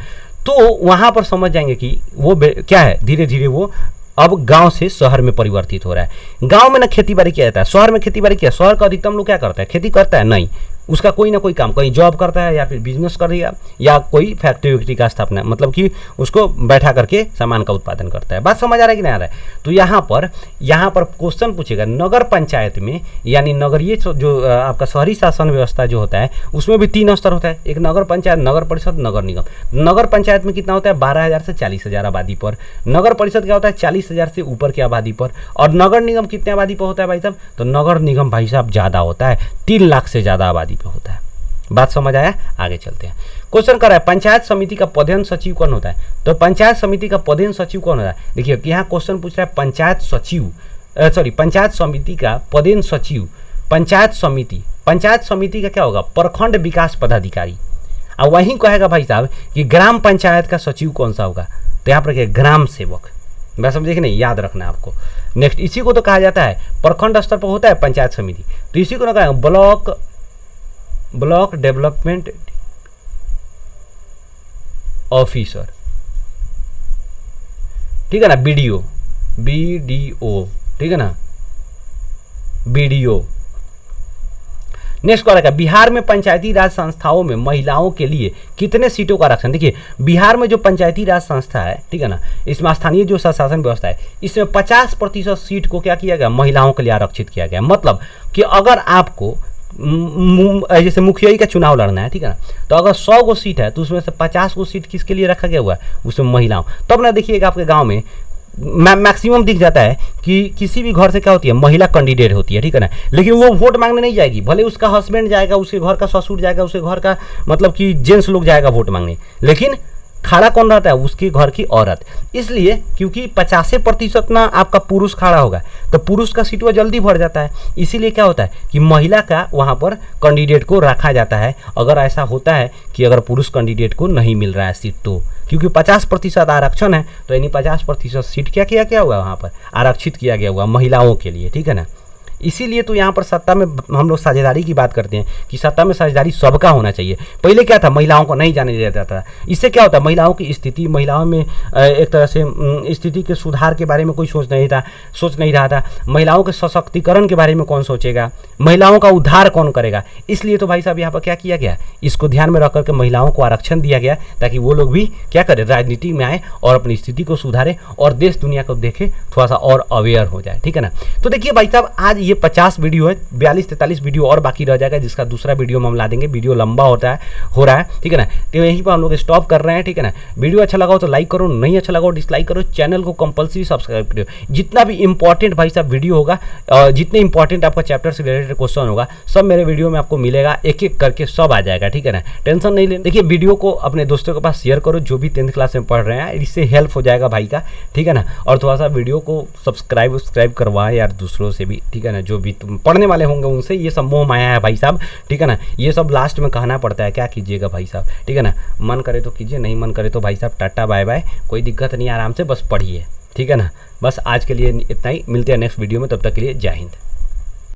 तो वहाँ पर समझ जाएंगे कि वो क्या है, धीरे धीरे वो अब गांव से शहर में परिवर्तित हो रहा है। गांव में ना खेती बाड़ी किया जाता है, शहर में खेती बाड़ी किया, शहर का अधिकतम लोग क्या करता है, खेती करता है नहीं, उसका कोई ना कोई काम, कहीं जॉब करता है या फिर बिजनेस कर दिया या कोई फैक्ट्री वैक्ट्री का स्थापना, मतलब कि उसको बैठा करके सामान का उत्पादन करता है। बात समझ आ रहा है कि नहीं आ रहा है। तो यहाँ पर क्वेश्चन पूछेगा नगर पंचायत में यानी नगरीय जो आपका शहरी शासन व्यवस्था जो होता है उसमें भी 3 स्तर होता है, एक नगर पंचायत, नगर परिषद, नगर निगम। नगर पंचायत में कितना होता है, 12,000 से 40,000 आबादी पर। नगर परिषद क्या होता है, 40,000 से ऊपर की आबादी पर। और नगर निगम कितने आबादी पर होता है भाई साहब, तो नगर निगम भाई साहब ज़्यादा होता है, 3 लाख से ज़्यादा आबादी पे होता है। बात समझ आया, आगे चलते हैं। क्वेश्चन कर रहा है पंचायत समिति का प्रधान सचिव कौन होता है, तो पंचायत समिति का प्रधान सचिव कौन होता है। देखिए यहाँ क्वेश्चन पूछ रहा है पंचायत समिति का प्रधान सचिव, पंचायत समिति का क्या होगा, प्रखंड विकास पदाधिकारी। और वहीं कहेगा भाई साहब कि ग्राम पंचायत का सचिव कौन सा होगा, तो यहाँ पर क्या, ग्राम सेवक। मैं समझे कि नहीं, याद रखना है आपको। नेक्स्ट, इसी को तो कहा जाता है प्रखंड स्तर पर होता है पंचायत समिति, तो इसी को ना कहा ब्लॉक डेवलपमेंट ऑफिसर, ठीक है ना, बीडीओ, ठीक है ना, बीडीओ। नेक्स्ट क्या, बिहार में पंचायती राज संस्थाओं में महिलाओं के लिए कितने सीटों का आरक्षण। देखिए बिहार में जो पंचायती राज संस्था है, ठीक है ना, इसमें स्थानीय जो शासन व्यवस्था है इसमें 50% सीट को क्या किया गया, महिलाओं के लिए आरक्षित किया गया। मतलब कि अगर आपको जैसे मुखिया का चुनाव लड़ना है, ठीक है ना, तो अगर 100 गो सीट है तो उसमें से 50 गो सीट किसके लिए रखा गया हुआ है, उसमें महिलाओं। तब ना देखिएगा आपके गांव में मैक्सिमम दिख जाता है कि किसी भी घर से क्या होती है, महिला कैंडिडेट होती है, ठीक है ना, लेकिन वो वोट मांगने नहीं जाएगी, भले उसका हस्बैंड जाएगा, उसके घर का ससुर जाएगा, उसके घर का मतलब कि जेंट्स लोग जाएगा वोट मांगने, लेकिन खड़ा कौन रहता है, उसके घर की औरत। इसलिए क्योंकि 50% ना आपका पुरुष खड़ा होगा तो पुरुष का सीट वो जल्दी भर जाता है, इसीलिए क्या होता है कि महिला का वहाँ पर कैंडिडेट को रखा जाता है। अगर ऐसा होता है कि अगर पुरुष कैंडिडेट को नहीं मिल रहा है सीट, तो क्योंकि 50% आरक्षण है तो यानी 50% सीट क्या किया गया हुआ वहाँ पर आरक्षित किया गया हुआ महिलाओं के लिए, ठीक है ना। इसीलिए तो यहाँ पर सत्ता में हम लोग साझेदारी की बात करते हैं कि सत्ता में साझेदारी सबका होना चाहिए। पहले क्या था, महिलाओं को नहीं जाने दिया जाता था। इससे क्या होता है, महिलाओं की स्थिति, महिलाओं में एक तरह से स्थिति के सुधार के बारे में कोई सोच नहीं रहा था। महिलाओं के सशक्तिकरण के बारे में कौन सोचेगा, महिलाओं का उद्धार कौन करेगा। इसलिए तो भाई साहब यहाँ पर क्या किया गया, इसको ध्यान में रख करके महिलाओं को आरक्षण दिया गया ताकि वो लोग भी क्या करें, राजनीति में आए और अपनी स्थिति को सुधारे और देश दुनिया को देखे, थोड़ा सा और अवेयर हो जाए। ठीक है ना। तो देखिए भाई साहब, आज ये 50 वीडियो है, 42-43 वीडियो और बाकी रह जाएगा, जिसका दूसरा वीडियो में हम ला देंगे। वीडियो लंबा हो रहा है। ठीक है ना। तो यहीं पर हम लोग स्टॉप कर रहे हैं। ठीक है ना। वीडियो अच्छा लगा हो तो लाइक करो, नहीं अच्छा लगा हो डिसलाइक करो, चैनल को कंपल्सरी सब्सक्राइब करो। जितना भी इंपॉर्टेंट भाई साहब वीडियो होगा, जितने इंपॉर्टेंट आपका चैप्टर से रिलेटेड क्वेश्चन होगा, सब मेरे वीडियो में आपको मिलेगा, एक एक करके सब आ जाएगा। ठीक है ना। टेंशन नहीं लेना। देखिए, वीडियो को अपने दोस्तों के पास शेयर करो जो भी 10th क्लास में पढ़ रहे हैं, इससे हेल्प हो जाएगा भाई का। ठीक है ना। और थोड़ा सा वीडियो को सब्सक्राइब करवाएं यार दूसरों से भी। ठीक है ना। जो भी तुम पढ़ने वाले होंगे उनसे, ये सब मोह माया है भाई साहब। ठीक है ना। ये सब लास्ट में कहना पड़ता है, क्या कीजिएगा भाई साहब। ठीक है ना। मन करे तो कीजिए, नहीं मन करे तो भाई साहब टाटा बाय बाय, कोई दिक्कत नहीं, आराम से बस पढ़िए। ठीक है ना। बस आज के लिए इतना ही, मिलते हैं नेक्स्ट वीडियो में, तब तक के लिए जय हिंद।